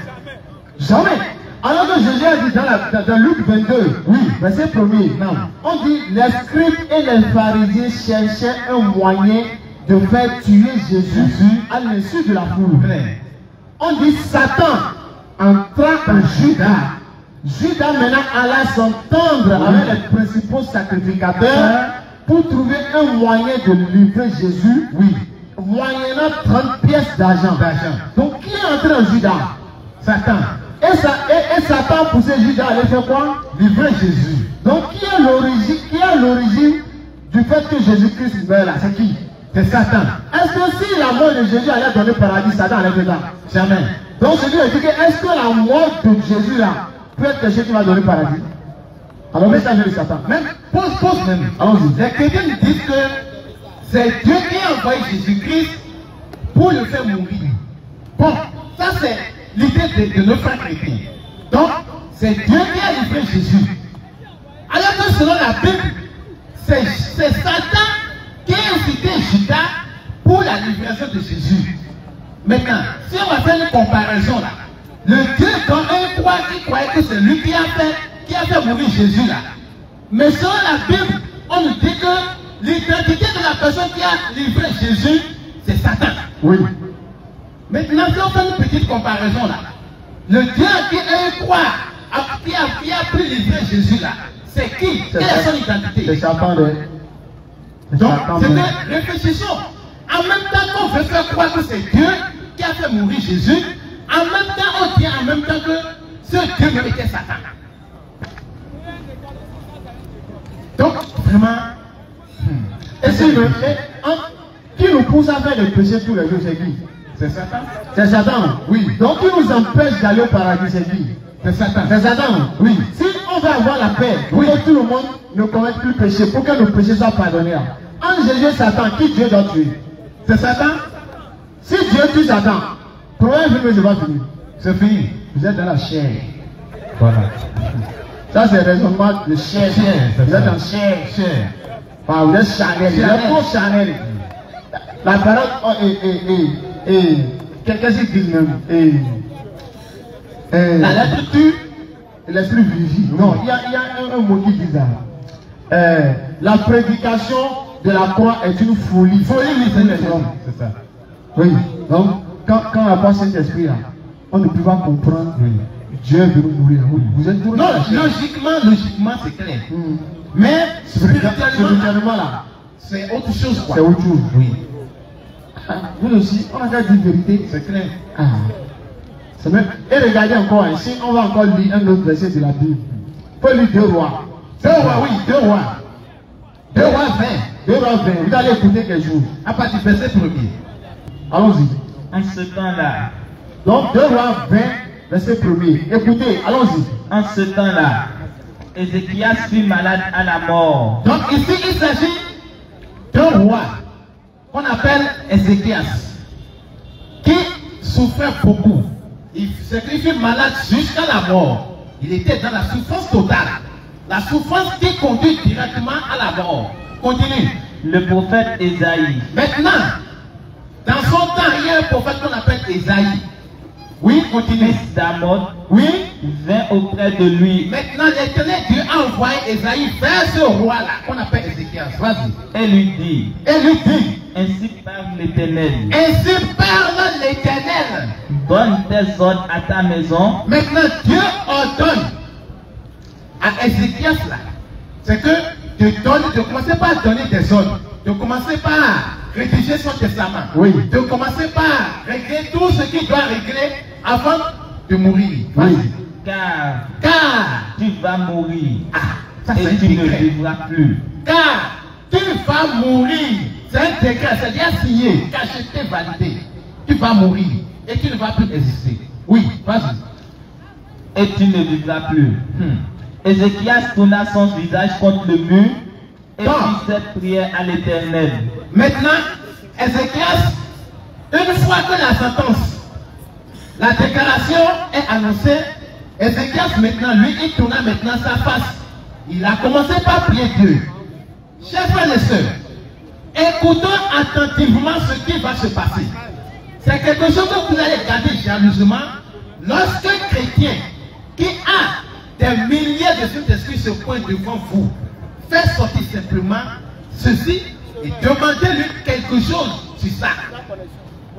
Jamais. Alors que Jésus a dit dans Luc 22, oui, verset 1er, non, on dit les scribes et les pharisiens cherchaient un moyen de faire tuer Jésus à l'insu de la foule. On dit Satan entra en Judas. Judas maintenant alla s'entendre avec les principaux sacrificateurs pour trouver un moyen de livrer Jésus, oui, moyennant 30 pièces d'argent. Donc qui est entré en Judas? Satan. Et Satan a poussé Judas à aller faire quoi? Livrer Jésus. Donc qui est l'origine du fait que Jésus-Christ meurt là? C'est qui? C'est Satan. Est-ce que si la mort de Jésus allait donner le paradis, Satan allait faire ça? Jamais. Donc je lui ai dit que est-ce que la mort de Jésus là peut être quelque chose qui va donner le paradis? Alors message de Satan. Même, pose même. Allons-y. Les chrétiens disent que c'est Dieu qui a envoyé Jésus-Christ pour le faire mourir. Bon, ça c'est l'idée de nos frères chrétiens. Donc, c'est Dieu qui a livré Jésus. Alors que selon la Bible, c'est Satan qui a incité Judas pour la livraison de Jésus. Maintenant, si on va faire une comparaison là, le Dieu quand un croit qui croyait que c'est lui qui a fait mourir Jésus là. Mais selon la Bible, on nous dit que l'identité de la personne qui a livré Jésus, c'est Satan. Oui. Maintenant, si on fait une petite comparaison là, le Dieu qui est quoi, qui a pu livrer Jésus là, c'est qui? Quelle est son identité? C'est Satan. Donc, réfléchissons. En même temps qu'on veut faire croire que c'est Dieu qui a fait mourir Jésus, en même temps on dit en même temps que ce Dieu même était Satan. Donc, vraiment, et si qui nous pousse à faire des péchés tous les jours, c'est qui? C'est Satan. C'est Satan. Oui. Donc, qui nous empêche d'aller au paradis, c'est qui? C'est Satan. C'est Satan. Oui. Si on veut avoir la paix, pour que tout le monde ne commette plus le péché, pour que nos péchés soient pardonnés, en Jésus Satan, qui Dieu doit tuer? C'est Satan. Si Dieu tue Satan, problème film c'est pas fini. C'est fini. Vous êtes dans la chair. Voilà. Ça c'est le raisonnement de chair. Vous êtes en chair. Enfin, vous êtes charnel. Vous êtes trop charnel. La parole qu'est-ce qu'ils disent même? La lettre tue, l'esprit vivifie. Non, il y a un mot qui dit ça. La prédication de la croix est une folie. Folie, oui, c'est ça. Oui. Donc, quand on n'a pas cet esprit-là, on ne peut pas comprendre. Oui. Dieu veut nous mourir. Vous êtes non, logiquement, c'est clair. Mais spirituellement, là, c'est autre chose. C'est autre chose. Oui. Vous aussi, on a déjà dit vérité. C'est clair. Même... Et regardez encore, ici, on va encore lire un autre verset de la Bible. Il faut lire 2 rois. 2 rois, oui, 2 rois. 2 rois 20. 2 rois 20. Vous allez écouter quelque chose. À partir du verset 1er. Allons-y. En ce temps-là. Donc 2 rois 20, verset 1er. Écoutez, allons-y. En ce temps-là, Ézéchias fut malade à la mort. Donc ici, il s'agit d'un roi qu'on appelle Ézéchias, qui souffrait beaucoup. Il fut malade jusqu'à la mort. Il était dans la souffrance totale. La souffrance qui conduit directement à la mort. Continue. Le prophète Ésaïe. Maintenant, dans son temps, il y a un prophète qu'on appelle Ésaïe. Oui, continue. Fils d'Amoz. Oui. Vint auprès de lui. Maintenant, l'Éternel Dieu a envoyé Ésaïe vers ce roi-là qu'on appelle Ézéchias. Vas-y. Et lui dit. Ainsi parle l'Éternel. Ainsi parle l'Éternel. Donne tes ordres à ta maison. Maintenant, Dieu ordonne à Ézéchias là. C'est que de commencer par donner des ordres. De commencer par rédiger son testament. Oui. De commencer par régler tout ce qu'il doit régler avant de mourir. Oui. Car tu vas mourir. Ça, et tu ne vivras plus. Car tu vas mourir. C'est un décret, c'est bien signé, cacheté, validé. Tu vas mourir et tu ne vas plus exister. Oui, vas-y. Et tu ne vivras plus. Ézéchias tourna son visage contre le mur et fit cette prière à l'Éternel. Maintenant, Ézéchias, une fois que la sentence, la déclaration est annoncée, Ézéchias maintenant, lui, il tourna maintenant sa face. Il a commencé par prier Dieu. Chers frères et sœurs, écoutons attentivement ce qui va se passer. C'est quelque chose que vous allez garder jalousement lorsque un chrétien qui a des milliers de Saint-Esprit se pointe devant vous, fait sortir simplement ceci et demandez-lui quelque chose sur ça.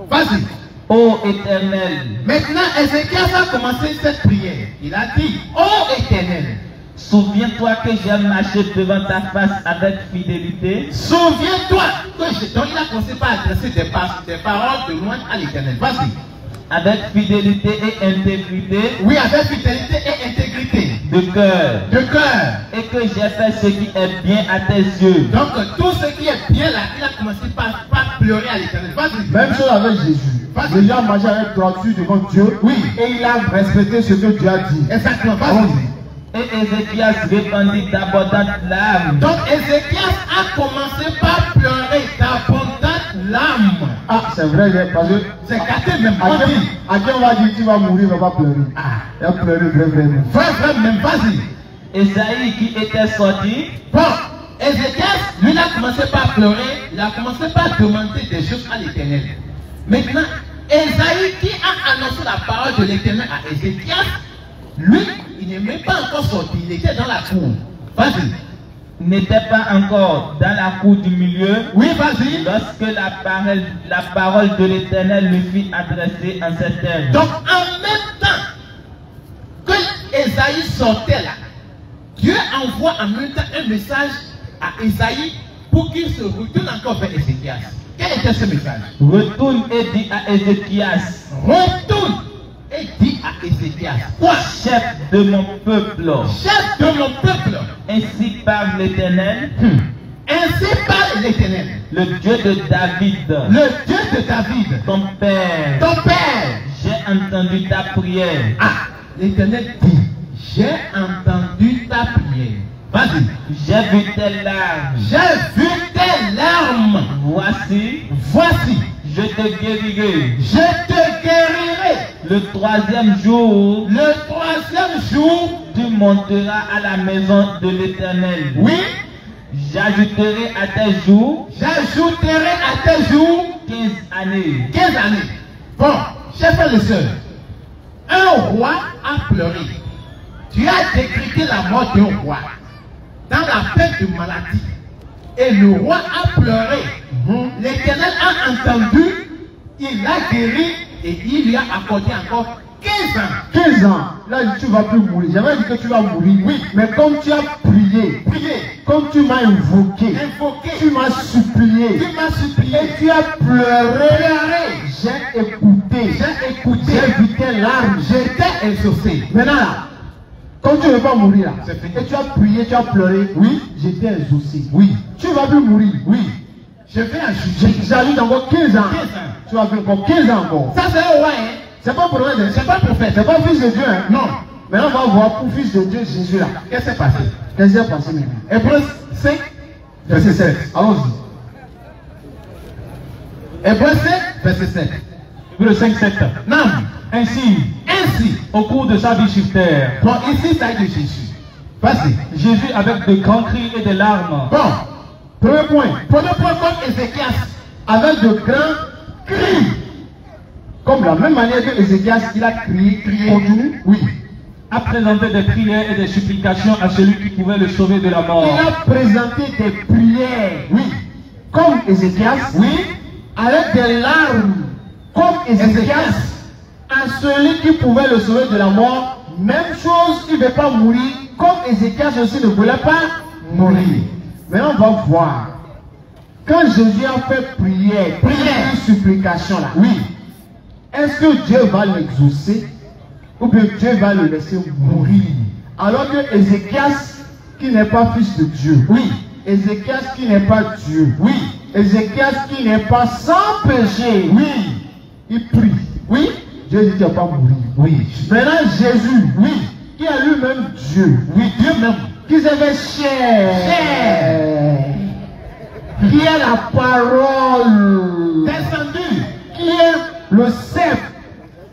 Vas-y. Ô Éternel. Maintenant, Ézéchias a commencé cette prière. Il a dit, ô Éternel. Souviens-toi que j'ai marché devant ta face avec fidélité. Souviens-toi que donc il a commencé par adresser des paroles de loin à l'Éternel. Vas-y. Avec fidélité et intégrité. Oui, avec fidélité et intégrité. De cœur. De cœur. Et que j'ai fait ce qui est bien à tes yeux. Donc tout ce qui est bien là, il a commencé par pleurer à l'Éternel. Vas-y. Même chose avec Jésus. Jésus a marché avec droiture devant Dieu. Oui. Et il a respecté ce que Dieu a dit. Exactement. Vas-y. Et Ézéchias répandit d'abondantes larmes. Donc Ézéchias a commencé par pleurer d'abondantes larmes. Ah, c'est vrai, parce que c'est gâté même. À qui on va dire tu vas mourir, on va pleurer. Il va pleurer vraiment. Vraiment, même, vas-y. Ésaïe qui était sorti. Bon, Ézéchias, lui, il a commencé par pleurer. Il a commencé par demander des choses à l'Éternel. Maintenant, Ésaïe qui a annoncé la parole de l'Éternel à Ézéchias, lui, il n'est même pas encore sorti, il était dans la cour. Vas-y. n'était pas encore dans la cour du milieu. Oui, vas-y. Lorsque la parole de l'Éternel lui fut adressée en ces termes. Donc, en même temps que Ésaïe sortait là, Dieu envoie en même temps un message à Ésaïe pour qu'il se retourne encore vers Ézéchias. Quel était ce message? Retourne et dis à Ézéchias. Retourne et dis à Ézéchias. Quoi? Chef de mon peuple. Chef de mon peuple. Ainsi parle l'Éternel. Ainsi parle l'Éternel. Le Dieu de David. Le Dieu de David. Ton père. Ton père. J'ai entendu ta prière. Ah, l'Éternel dit, j'ai entendu ta prière. Vas-y. J'ai vu tes larmes. J'ai vu tes larmes. Voici. Voici. Je te guérirai. Je te guérirai. Le troisième jour. Le troisième jour. Tu monteras à la maison de l'Éternel. Oui. J'ajouterai à tes jours. J'ajouterai à tes jours 15 années. 15 années. Bon, chers frères et sœurs, un roi a pleuré. Tu as décrété la mort d'un roi dans la peine de maladie. Et le roi a pleuré. L'Éternel a entendu, il l'a guéri et il lui a accordé encore 15 ans. 15 ans. Là, tu ne vas plus mourir. J'avais dit que tu vas mourir. Oui. Mais comme tu as prié, comme tu m'as invoqué, tu m'as supplié, et tu as pleuré, j'ai écouté, j'ai vu tes larmes, J'étais exaucé. Maintenant là, comme tu ne veux pas mourir là, et tu as prié, tu as pleuré, oui, j'étais exaucé. Oui. Tu ne vas plus mourir. Oui. Je vais ajouter. J'ajoute encore 15 ans. 15 ans. Tu vas faire encore 15 ans encore. Ça c'est un roi, hein. C'est pas prophète, C'est pas prophète. c'est pas fils de Dieu, hein. Non. Maintenant, on va voir pour fils de Dieu Jésus là. Qu'est-ce qui s'est passé? Qu'est-ce qui s'est passé maintenant? Hébreux 5, verset 7. Allons-y. Hébreux 5, verset 7. Hébreux 5, 7. Non. Ainsi, Au cours de sa vie sur terre. Bon, ici, ça est de Jésus. Vas-y. Jésus avec de grands cris et des larmes. Bon, premier point. Premier point comme Ézéchias, avec de grands cris. Comme la même manière que Ézéchias, il a crié, continue. Oui. A présenté des prières et des supplications à celui qui pouvait le sauver de la mort. Il a présenté des prières. Oui. Comme Ézéchias. Oui. Avec des larmes. Comme Ézéchias. À celui qui pouvait le sauver de la mort. Même chose, il ne veut pas mourir. Comme Ézéchias aussi ne voulait pas mourir. Maintenant, on va voir. Quand Jésus a fait prière, une supplication là. Oui. Est-ce que Dieu va l'exaucer ou bien Dieu va le laisser mourir? Alors que Ézéchias, qui n'est pas fils de Dieu, oui. Ézéchias qui n'est pas Dieu, oui. Ézéchias qui n'est pas sans péché, oui. Il prie, oui. Dieu dit qu'il ne va pas mourir, oui. Maintenant Jésus, oui, qui a lui-même Dieu, oui, Dieu même, qui s'est fait chair, qui est la parole descendu, qui est le cep,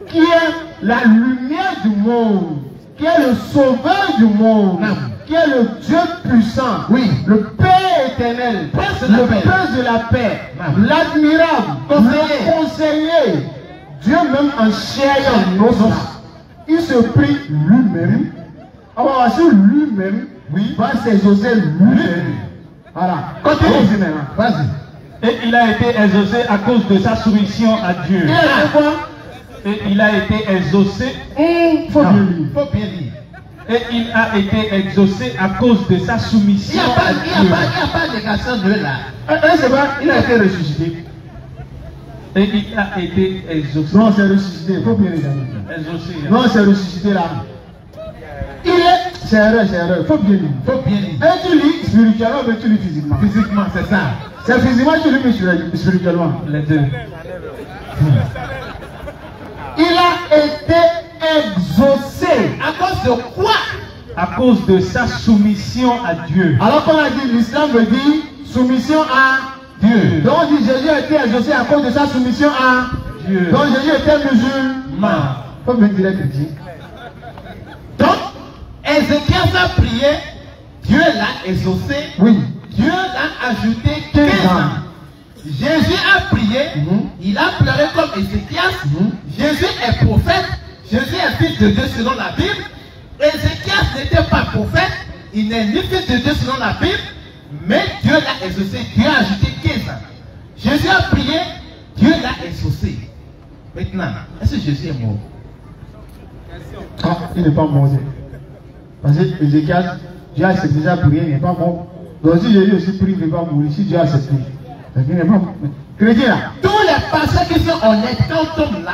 qui est la lumière du monde, qui est le sauveur du monde, qui est le Dieu puissant, oui, le Père éternel, le Prince de la paix, l'admirable, le conseiller, Dieu même en chair et en os, il se prie lui-même, alors sur lui-même, oui, va s'exaucer lui-même. Voilà, continue maintenant, vas-y. Et il a été exaucé à cause de sa soumission à Dieu. Il a fait quoi? Et il a été exaucé. Faut bien lire. Faut bien lire. Et il a été exaucé à cause de sa soumission à Dieu. Il n'y a pas de négation de là. C'est vrai, il a été ressuscité. Et il a été exaucé. Non, c'est ressuscité. Faut bien lire. Exaucé. Non, c'est ressuscité là. Il est. C'est erreur. Faut bien lire. Faut bien lire. Et tu lis spirituellement, mais tu lis physiquement. Physiquement, c'est ça. C'est physiquement, tu lis spirituellement. Les deux. Il a été exaucé. À cause de quoi? À cause de sa soumission à Dieu. Alors qu'on a dit, l'islam veut dire soumission à Dieu. Donc on dit Jésus a été exaucé à cause de sa soumission à Dieu. Donc Jésus était musulman. Faut bien dire chrétien. Donc, Ézéchias a prié, Dieu l'a exaucé. Oui. Dieu l'a ajouté 15 ans. Jésus a prié, il a pleuré comme Ézéchias. Jésus est prophète, Jésus est fils de Dieu selon la Bible. Ézéchias n'était pas prophète, il n'est ni fils de Dieu selon la Bible, Mais Dieu l'a exaucé. Dieu a ajouté 15 ans. Jésus a prié. Dieu l'a exaucé. Maintenant, est-ce que Jésus est mort? Ah, il n'est pas mort. Parce que Ézéchias, Dieu a déjà prié, il n'est pas mort. Donc si Jésus aussi prie, il ne va pas mourir. Si Dieu a accepté, il n'est pas mort. Chrétien là. Tous les pasteurs qui sont honnêtes, quand on tombe là,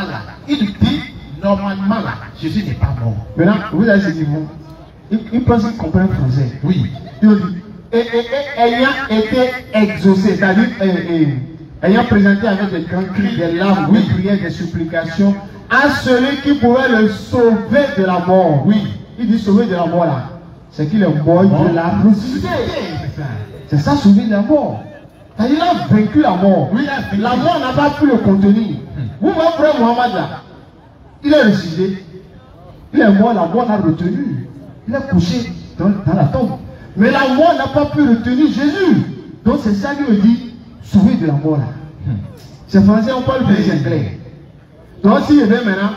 ils disent normalement là, Jésus n'est pas mort. Maintenant, vous avez ce niveau. Ils pensent qu'ils comprennent français. Oui. Ils ont dit, ayant été exaucé, c'est-à-dire ayant présenté avec des grands cris, des larmes, des prières, des supplications à celui qui pouvait le sauver de la mort. Oui. Il dit sauver de la mort là. C'est qu'il est mort de la ressuscité. C'est ça, sauver de la mort. Il a vaincu la mort. Oui, la mort n'a pas pu le contenir. Vous voyez frère Mohamed là. Il est ressuscité. Il est mort, la mort l'a retenu. Il est couché dans la tombe. Mais la mort n'a pas pu retenir Jésus. Donc c'est ça qu'il dit, sauver de la mort là. C'est français, on parle plus anglais. Donc s'il vient maintenant,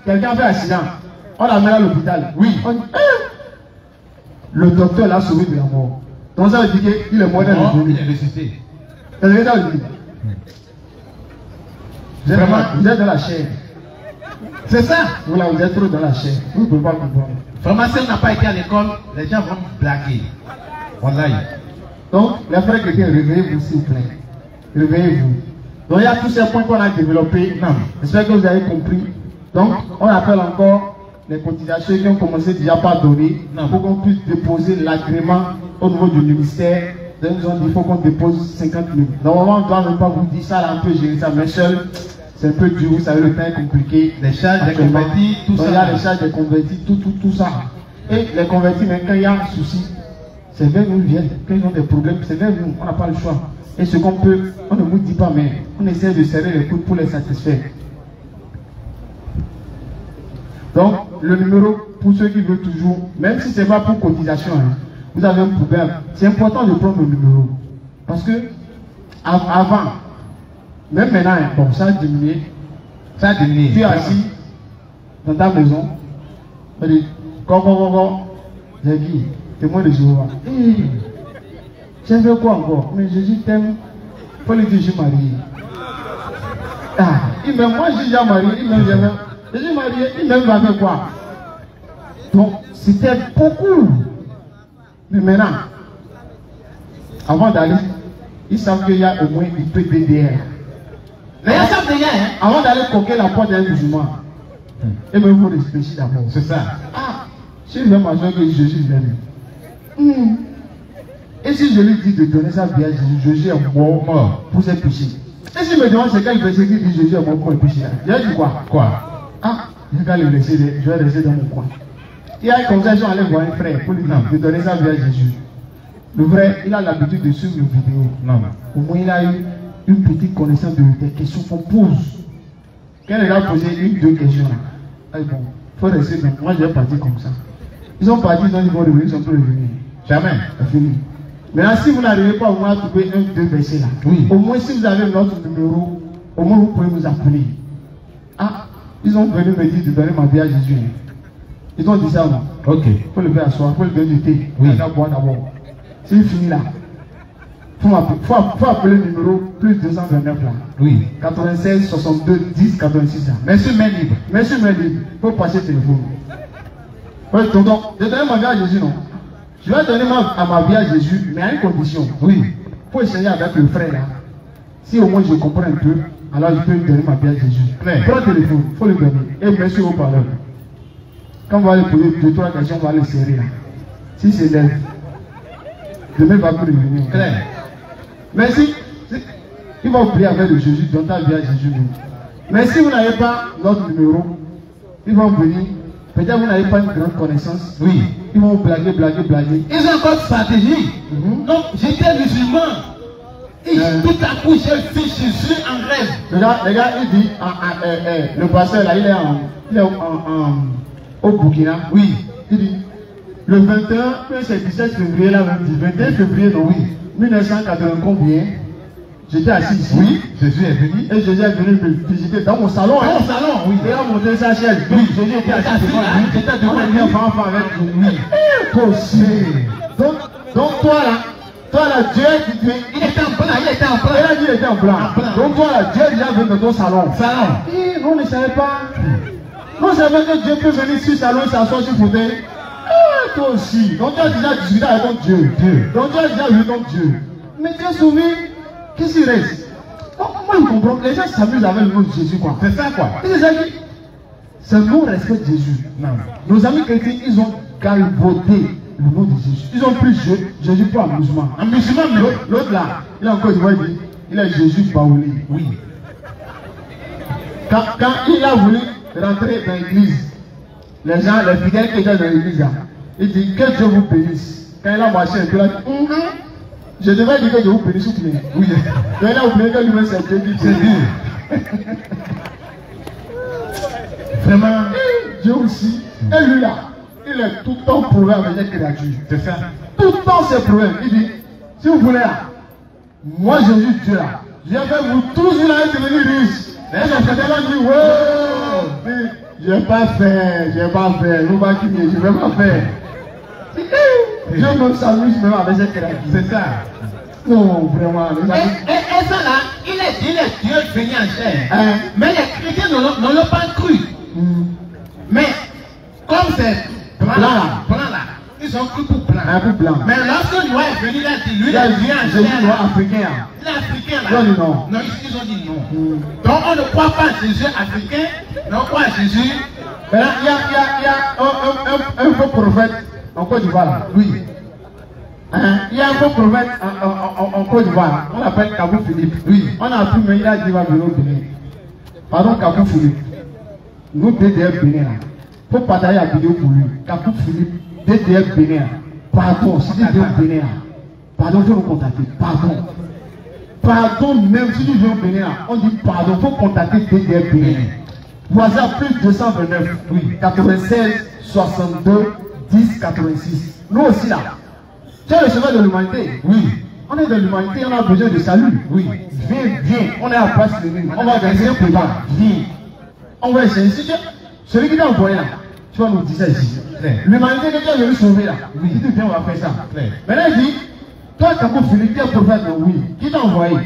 quelqu'un fait un accident, on l'amène à l'hôpital. Oui. On dit, le docteur l'a sauvé de la mort. Donc ça veut dire qu'il est mort dans le il est ressuscité. Vous êtes dans la chair. C'est ça. Voilà, vous êtes trop dans la chair. Vous ne pouvez pas comprendre. Vraiment, si on n'a pas été à l'école, les gens vont blaguer. Voilà. Donc, les frères chrétiens, réveillez-vous s'il vous plaît. Réveillez-vous. Donc, il y a tous ces points qu'on a développés. J'espère que vous avez compris. Donc, on appelle encore les cotisations qui ont commencé déjà par donner pour qu'on puisse déposer l'agrément au niveau du ministère. Donc, ils ont dit qu'il faut qu'on dépose 50 000. Normalement, on ne doit même pas vous dire ça, là, on peut gérer ça, mais seul, c'est un peu dur, vous savez, le temps est compliqué. Les charges des convertis, tout ça. Il y a les charges des convertis, tout ça. Et les convertis, même quand il y a un souci, c'est vers nous viennent. Quand ils ont des problèmes, c'est vers nous, on n'a pas le choix. Et ce qu'on peut, on ne vous dit pas, mais on essaie de serrer les coudes pour les satisfaire. Donc, le numéro, pour ceux qui veulent toujours, même si ce n'est pas pour cotisation, hein, vous avez un problème, c'est important de prendre le numéro. Parce que, avant, même maintenant, bon, ça a diminué. Ça a diminué. Tu es assis dans ta maison, tu dis, j'ai dit, témoin de Jéhovah. J'ai fait quoi encore? Mais Jésus t'aime. Il faut lui dire, je suis marié. Ah, il m'aime, moi je suis déjà marié, il m'aime, je suis marié, il m'aime avec quoi? Donc, c'était beaucoup. Mais maintenant, avant d'aller, ils savent qu'il y a au moins une petite DDR. Mais ils savent déjà, hein? Avant d'aller coquer la porte d'un musulman, et même vous réfléchissez d'abord. C'est ça. Ah, si je vais m'assurer que Jésus vient. Et si je lui dis de donner sa vie à Jésus, Jésus est mort pour ses péchés. Et si me demande c'est quel verset qui dit Jésus est mort pour les péchés, j'ai dit quoi? Ah, je vais le laisser, je vais rester dans mon coin. Il y a une conversation, allait voir un frère pour lui dire de donner sa vie à Jésus. Le frère, il a l'habitude de suivre nos vidéos. Au moins, il a eu une petite connaissance des questions qu'on pose. Quand il a posé deux questions, bon, il faut rester dans. Moi, je vais partir comme ça. Ils sont partis, ils ont dit ils vont revenir, ils sont plus revenus. Jamais. C'est fini. Maintenant, si vous n'arrivez pas au moins à trouver un, deux versets là, au moins si vous avez notre numéro, au moins vous pouvez nous appeler. Ah, ils ont venu me dire de donner ma vie à Jésus. Ils ont dit ça, non? Ok. Il faut le faire asseoir, il faut le donner du thé. Oui. Il faut boire d'abord. C'est fini là. Il faut appeler le numéro plus 229 là. Oui. 96 62 10 86 là. Merci, main libre. Merci, main libre. Il faut passer le téléphone. Oui, tonton, je vais donner ma vie à Jésus, non? Je vais donner ma vie à Jésus, mais à une condition. Oui. Il faut essayer avec le frère là. Si au moins je comprends un peu, alors je peux lui donner ma vie à Jésus. Prends le téléphone, il faut le donner. Et merci au parleur. Quand on va lui poser 2-3 questions, on va le serrer là. Si c'est l'élève, demain il va plus revenir. Claire. Mais si il va prier avec le Jésus, donne ta vie à Jésus. Mais si vous n'avez pas notre numéro, ils vont venir. Peut-être vous n'avez pas une grande connaissance. Oui. Ils vont blaguer. Ils ont encore stratégie. Donc, j'étais musulman. Et tout à coup, j'ai fait Jésus en rêve. Les gars, il dit, le pasteur là, il est au Burkina. Oui. Il dit, le 21, c'est 17 février là, 21 février, non, oui. 1980 combien? J'étais assis ici. Oui, Jésus est venu. Et Jésus est venu me visiter dans mon salon. Dans mon salon, oui. Il a monté sa chaise. Oui, Jésus était assis devant lui. J'étais devant lui, enfant avec lui. Possible. Donc toi là, Toi là, Dieu qui te... Il était en blanc, il était en blanc. Il a dit qu'il était en blanc. Donc toi là, Dieu déjà venu dans ton salon. Salon. Et nous ne savions pas. Nous savions que Dieu peut venir sur le salon et s'asseoir sur le fauteuil. Ah, toi aussi. Donc tu as déjà discuté avec ton Dieu. Donc tu as déjà vu ton Dieu. Mais tu es soumis. Qu'est-ce qu'il reste? Moi je comprends. Les gens s'amusent avec le nom de Jésus quoi. C'est ça quoi. Et les amis, c'est nous respectons Jésus. Non. Nos amis chrétiens, ils ont galvaudé le nom de Jésus. Ils ont pris Jésus pour amusement. Amusement, mais l'autre là, il a encore dit, il a Jésus baoulé. Oui. Quand il a voulu rentrer dans l'église, les gens, les fidèles qui étaient dans l'église, il dit que Dieu vous bénisse. Quand il a marché un peu, il a dit, je devais dire que Dieu vous bénisse ou bien. Oui. Quand il a oublié que lui-même c'est Dieu qui dit. Vraiment. Dieu aussi. Et lui là, il est tout le temps prouvé avec les créatures. C'est ça. Tout le temps c'est prouvé. Il dit, si vous voulez là, moi Jésus Dieu là, je vais vous tous là devenir riche. Et les fidèles ont dit, ouais, je vais pas faire, nous va quitter, je vais pas faire. Dieu même s'amuse même avec ces créatures. C'est ça. Non, vraiment. Et ça là, il est Dieu venu en chair. Mais les chrétiens ne l'ont pas cru. Mais comme c'est blanc là, ils ont cru pour blanc. Mais lorsque Noah est venu, il a dit, lui, il est venu en chair. Il est africain. Il est africain là. Non. Non, ils ont dit non. Donc on ne croit pas à Jésus africain, mais on croit à Jésus. Mais là, il y a un faux prophète en Côte d'Ivoire là. Oui. Il y a un faux prophète en Côte d'Ivoire. On l'appelle Kabou Philippe. Oui. On a appris, mais il a dit qu'il va venir au Bénin. Pardon, Kabou Philippe. Nous, DDF Bénin là. Il faut partager la vidéo pour lui. Kabou Philippe, DDF Bénin. Pardon, si DDF Bénin là. Pardon, je vais nous contacter. Pardon, même si tu viens au Bénin là. On dit pardon, il faut contacter DDF Bénin. Voisin plus 229. Oui. 96 62 10 86. Nous aussi là. Tu es le chemin de l'humanité. Oui. On est de l'humanité, on a besoin de salut. Oui. Viens. On est à la place de nous. On va organiser un programme. Viens. On va essayer. Celui qui t'a envoyé là, tu vas nous dire ça ici. L'humanité que tu as venu sauver là. Oui. Si tu viens, on va faire ça. Maintenant, il dit, toi, Kabou Philippe, tu es prophète, non? Oui. Qui t'a envoyé?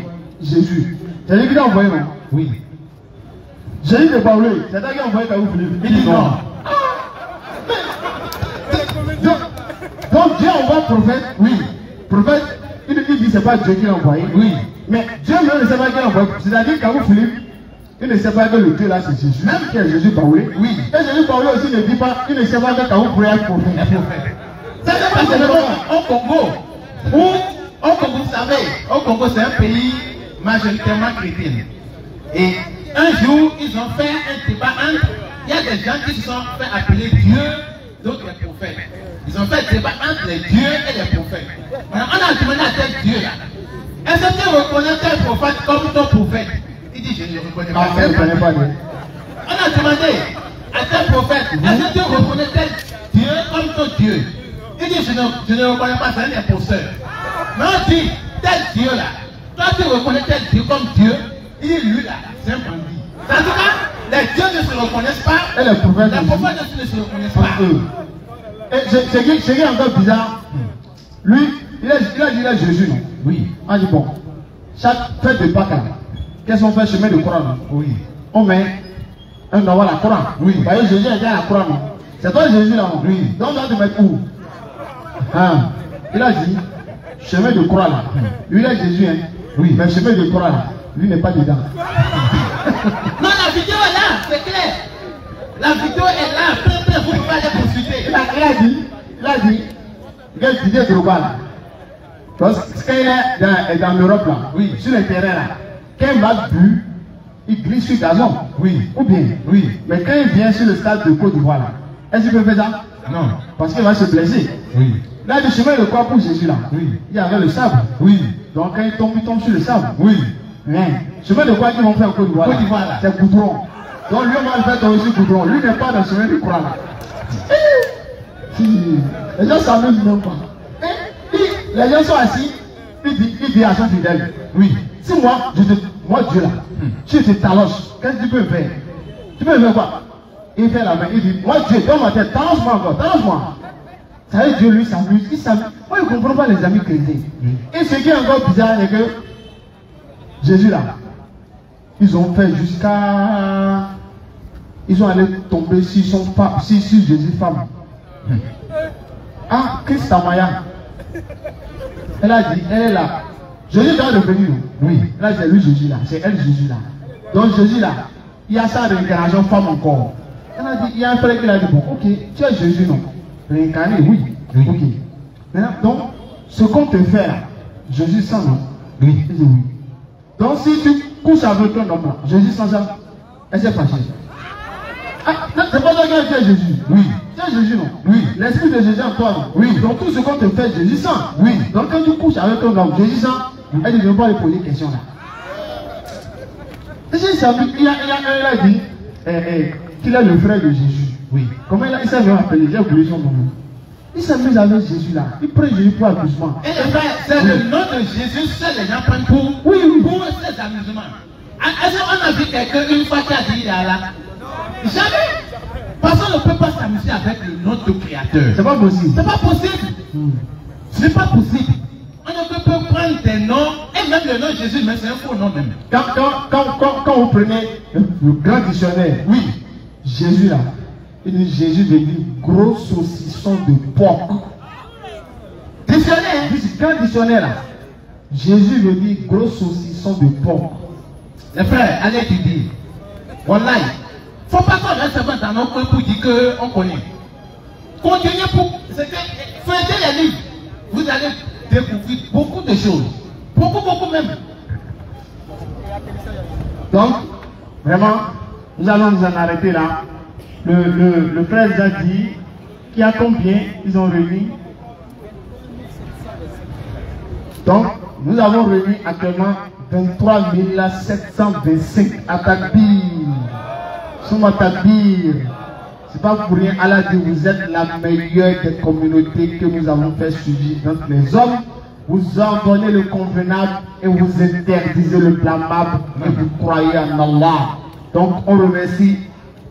Jésus. C'est lui qui t'a envoyé, non? Oui. Jésus de Baoulé, c'est toi qui a envoyé Kabou Philippe. Il dit non. Donc Dieu envoie prophète, oui. Prophète, il dit c'est pas Dieu qui l'a envoyé. Oui. Mais Dieu même ne sait pas qui l'a envoyé. C'est-à-dire Kabou Philippe, il ne sait pas que le Dieu là c'est Jésus. Même que Jésus Baoulé. Oui. Et Jésus Baoulé aussi ne dit pas, il ne sait pas que Kabou Philippe est prophète. Ça c'est parce que au Congo, vous savez, au Congo c'est un pays majoritairement chrétien. Et un jour, ils ont fait un débat entre, il y a des gens qui se sont fait appeler Dieu, d'autres les prophètes. Ils ont fait un débat entre les dieux et les prophètes. Alors, on a demandé à tel Dieu là, est-ce que tu reconnais tel prophète comme ton prophète? Il dit, je ne le reconnais pas. On a demandé à tel prophète, est-ce que tu reconnais tel Dieu comme ton Dieu? Il dit, je ne reconnais pas, c'est un imposteur. Mais on dit, tel Dieu là, toi tu reconnais tel Dieu comme Dieu, il dit, lui là, c'est un bandit. En tout cas, les dieux ne se reconnaissent pas, et les prophètes ne se reconnaissent pas. Et c'est qui est encore bizarre. Lui, il a dit Jésus, non? Oui. On dit bon, chaque fête de Pâques, qu'est-ce qu'on fait chemin de Coran? Oui. On met un endroit la Coran. Oui. Vous voyez, Jésus est à la Coran, non? C'est toi Jésus là, non? Oui. Donc on doit te mettre où? Il a dit, chemin de Coran là. Lui, il a Jésus, hein? Oui. Mais chemin de Coran là, lui n'est pas dedans. Non, la vidéo est là, c'est clair. La vidéo est là, après vous pouvez aller consulter. Il a dit, quelle vidéo de Roba là? Parce que quand il est dans l'Europe là, oui, sur le terrain là, quand il va bu, il glisse sur gazon. Oui. Ou bien, oui. Mais quand il vient sur le stade de Côte d'Ivoire là, est-ce qu'il peut faire ça? Non. Parce qu'il va se blesser. Oui. Là, le chemin de quoi pour Jésus là? Oui. Il y avait le sable. Oui. Donc quand il tombe sur le sable. Oui. Rien. Chemin de quoi qu'ils vont faire en Côte d'Ivoire? Côte d'Ivoire là. C'est goudron. Donc lui, on va le faire tomber sur goudron. Lui n'est pas dans le chemin de croix là. Si. Les gens s'amusent même pas. Les gens sont assis. Il dit à son fidèle. Oui. Si moi, Dieu là, tu te taloches, qu'est-ce que tu peux faire? Tu peux faire quoi? Il fait la main. Il dit, moi Dieu, donne ma tête, talonge-moi encore, talonge-moi. Ça veut dire Dieu lui s'amuse. Il s'amuse. Moi je ne comprends pas les amis chrétiens. Et ce qui est encore bizarre, c'est que Jésus là, ils ont fait jusqu'à... Ils sont allés tomber si Jésus femme. Ah, Christ Amaya. Elle a dit, elle est là. Jésus doit revenir. Oui. Là, c'est lui Jésus là. C'est elle Jésus là. Donc Jésus là, il y a sa réincarnation femme encore. Elle a dit, il y a un frère qui a dit, bon, ok, tu es Jésus non. Réincarné, oui. Ok. Maintenant, donc, ce qu'on te fait là, Jésus sent non. Oui. Il dit oui. Donc si tu couches avec ton homme là, Jésus sent ça, elle s'est fâchée. Ah, c'est pas toi qui as fait Jésus. Oui. C'est Jésus, non? Oui. L'esprit de Jésus en toi, non? Oui. Donc tout ce qu'on te fait, Jésus sent. Oui. Donc quand tu couches avec ton homme, Jésus sent. Elle ne veut pas lui poser des questions là. Il a dit qu'il est le frère de Jésus. Oui. Comment il s'est appelé? J'ai oublié son nom. Il s'amuse avec Jésus là. Il prend Jésus pour accusement. Et le frère, c'est le nom de Jésus, c'est les gens prennent pour. Oui, oui. Pour ces amusements. Est-ce qu'on a vu quelqu'un une fois qui a dit il est là? Jamais. Parce qu'on ne peut pas s'amuser avec le nom de Créateur. C'est pas possible. C'est pas possible. Ce n'est pas possible. On ne peut pas prendre des noms, et même le nom de Jésus, mais c'est un faux nom même. Quand vous prenez le grand dictionnaire, oui, Jésus là, il dit Jésus veut dire gros saucisson de porc. Dictionnaire, grand dictionnaire là, Jésus veut dire gros saucisson de porc. Les frères, allez étudier. Voilà. Il ne faut pas qu'on reste dans nos coins pour dire qu'on connaît. Continuez pour. Faites les livres. Vous allez découvrir beaucoup de choses. Beaucoup même. Donc, vraiment, nous allons nous en arrêter là. Le frère nous a dit qu'il y a combien ils ont réuni. Donc, nous avons réuni actuellement 23 725 atakbir. Souma takbir. C'est pas pour rien. Allah dit vous êtes la meilleure des communautés que nous avons fait suivre. Donc les hommes vous ordonnez le convenable et vous interdisez le blâmable et vous croyez en Allah. Donc on remercie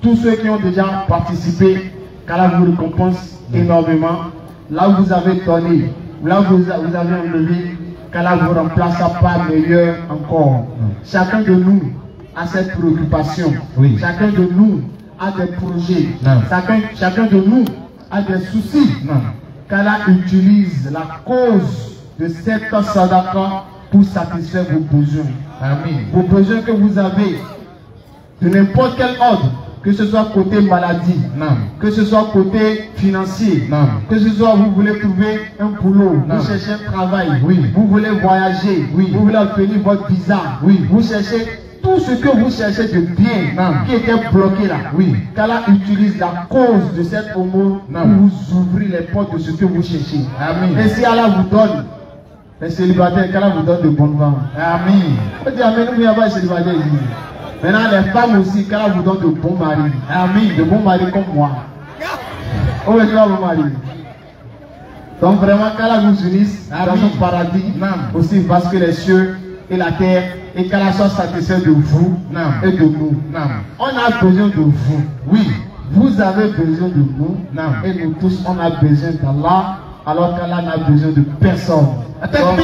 tous ceux qui ont déjà participé. qu'Allah vous récompense énormément. Là où vous avez donné, là où vous avez enlevé, qu'Allah vous remplace par meilleur encore. Chacun de nous a ses préoccupations. Oui. Chacun de nous a des projets. Chacun de nous a des soucis. Qu'Allah utilise la cause de cette sadaqa pour satisfaire vos besoins. Amen. Vos besoins que vous avez de n'importe quel ordre, que ce soit côté maladie, que ce soit côté financier, que ce soit vous voulez trouver un boulot, vous cherchez un travail, vous voulez voyager, vous voulez obtenir votre visa, vous cherchez tout ce que vous cherchez de bien qui était bloqué là. Qu'Allah utilise la cause de cette homo pour vous ouvrir les portes de ce que vous cherchez. Amen. Et si Allah vous donne les célibataires, qu'Allah vous donne de bonnes femmes. Amen. On dit Amen, nous n'avons pas de célibataires ici. Maintenant, les femmes aussi, qu'Allah vous donne de bons maris. Amen. De bons maris comme moi. Où est-ce que vous mariez? Donc vraiment, qu'Allah vous unisse dans son paradis, aussi vaste que les cieux et la terre, et qu'Allah soit satisfait de vous et de nous. On a besoin de vous. Oui. Vous avez besoin de nous. Et nous tous, on a besoin d'Allah, alors qu'Allah n'a besoin de personne. Donc,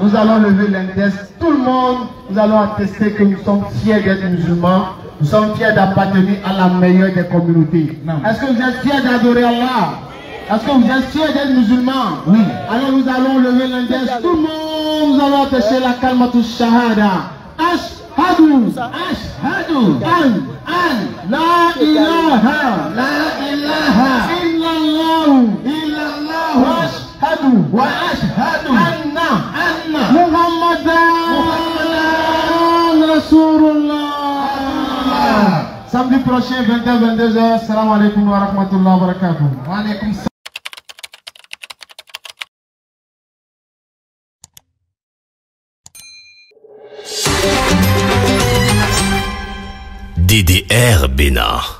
nous allons lever l'index, tout le monde, nous allons attester que nous sommes fiers d'être musulmans, nous sommes fiers d'appartenir à la meilleure des communautés. Est-ce que vous êtes fiers d'adorer Allah? Est-ce que vous êtes fiers d'être musulmans? Oui. Alors nous allons lever l'index, tout le monde, nous allons attacher la kalmatu shahada. Ashhadu, ashhadu, la ilaha, illallah, wa ashhadu, anna, Muhammadan Rasulullah. Samedi prochain, 20h-22h, salam alaikum wa rahmatullahi wa barakatuh. Wa alaikum salam. DDR Bénin.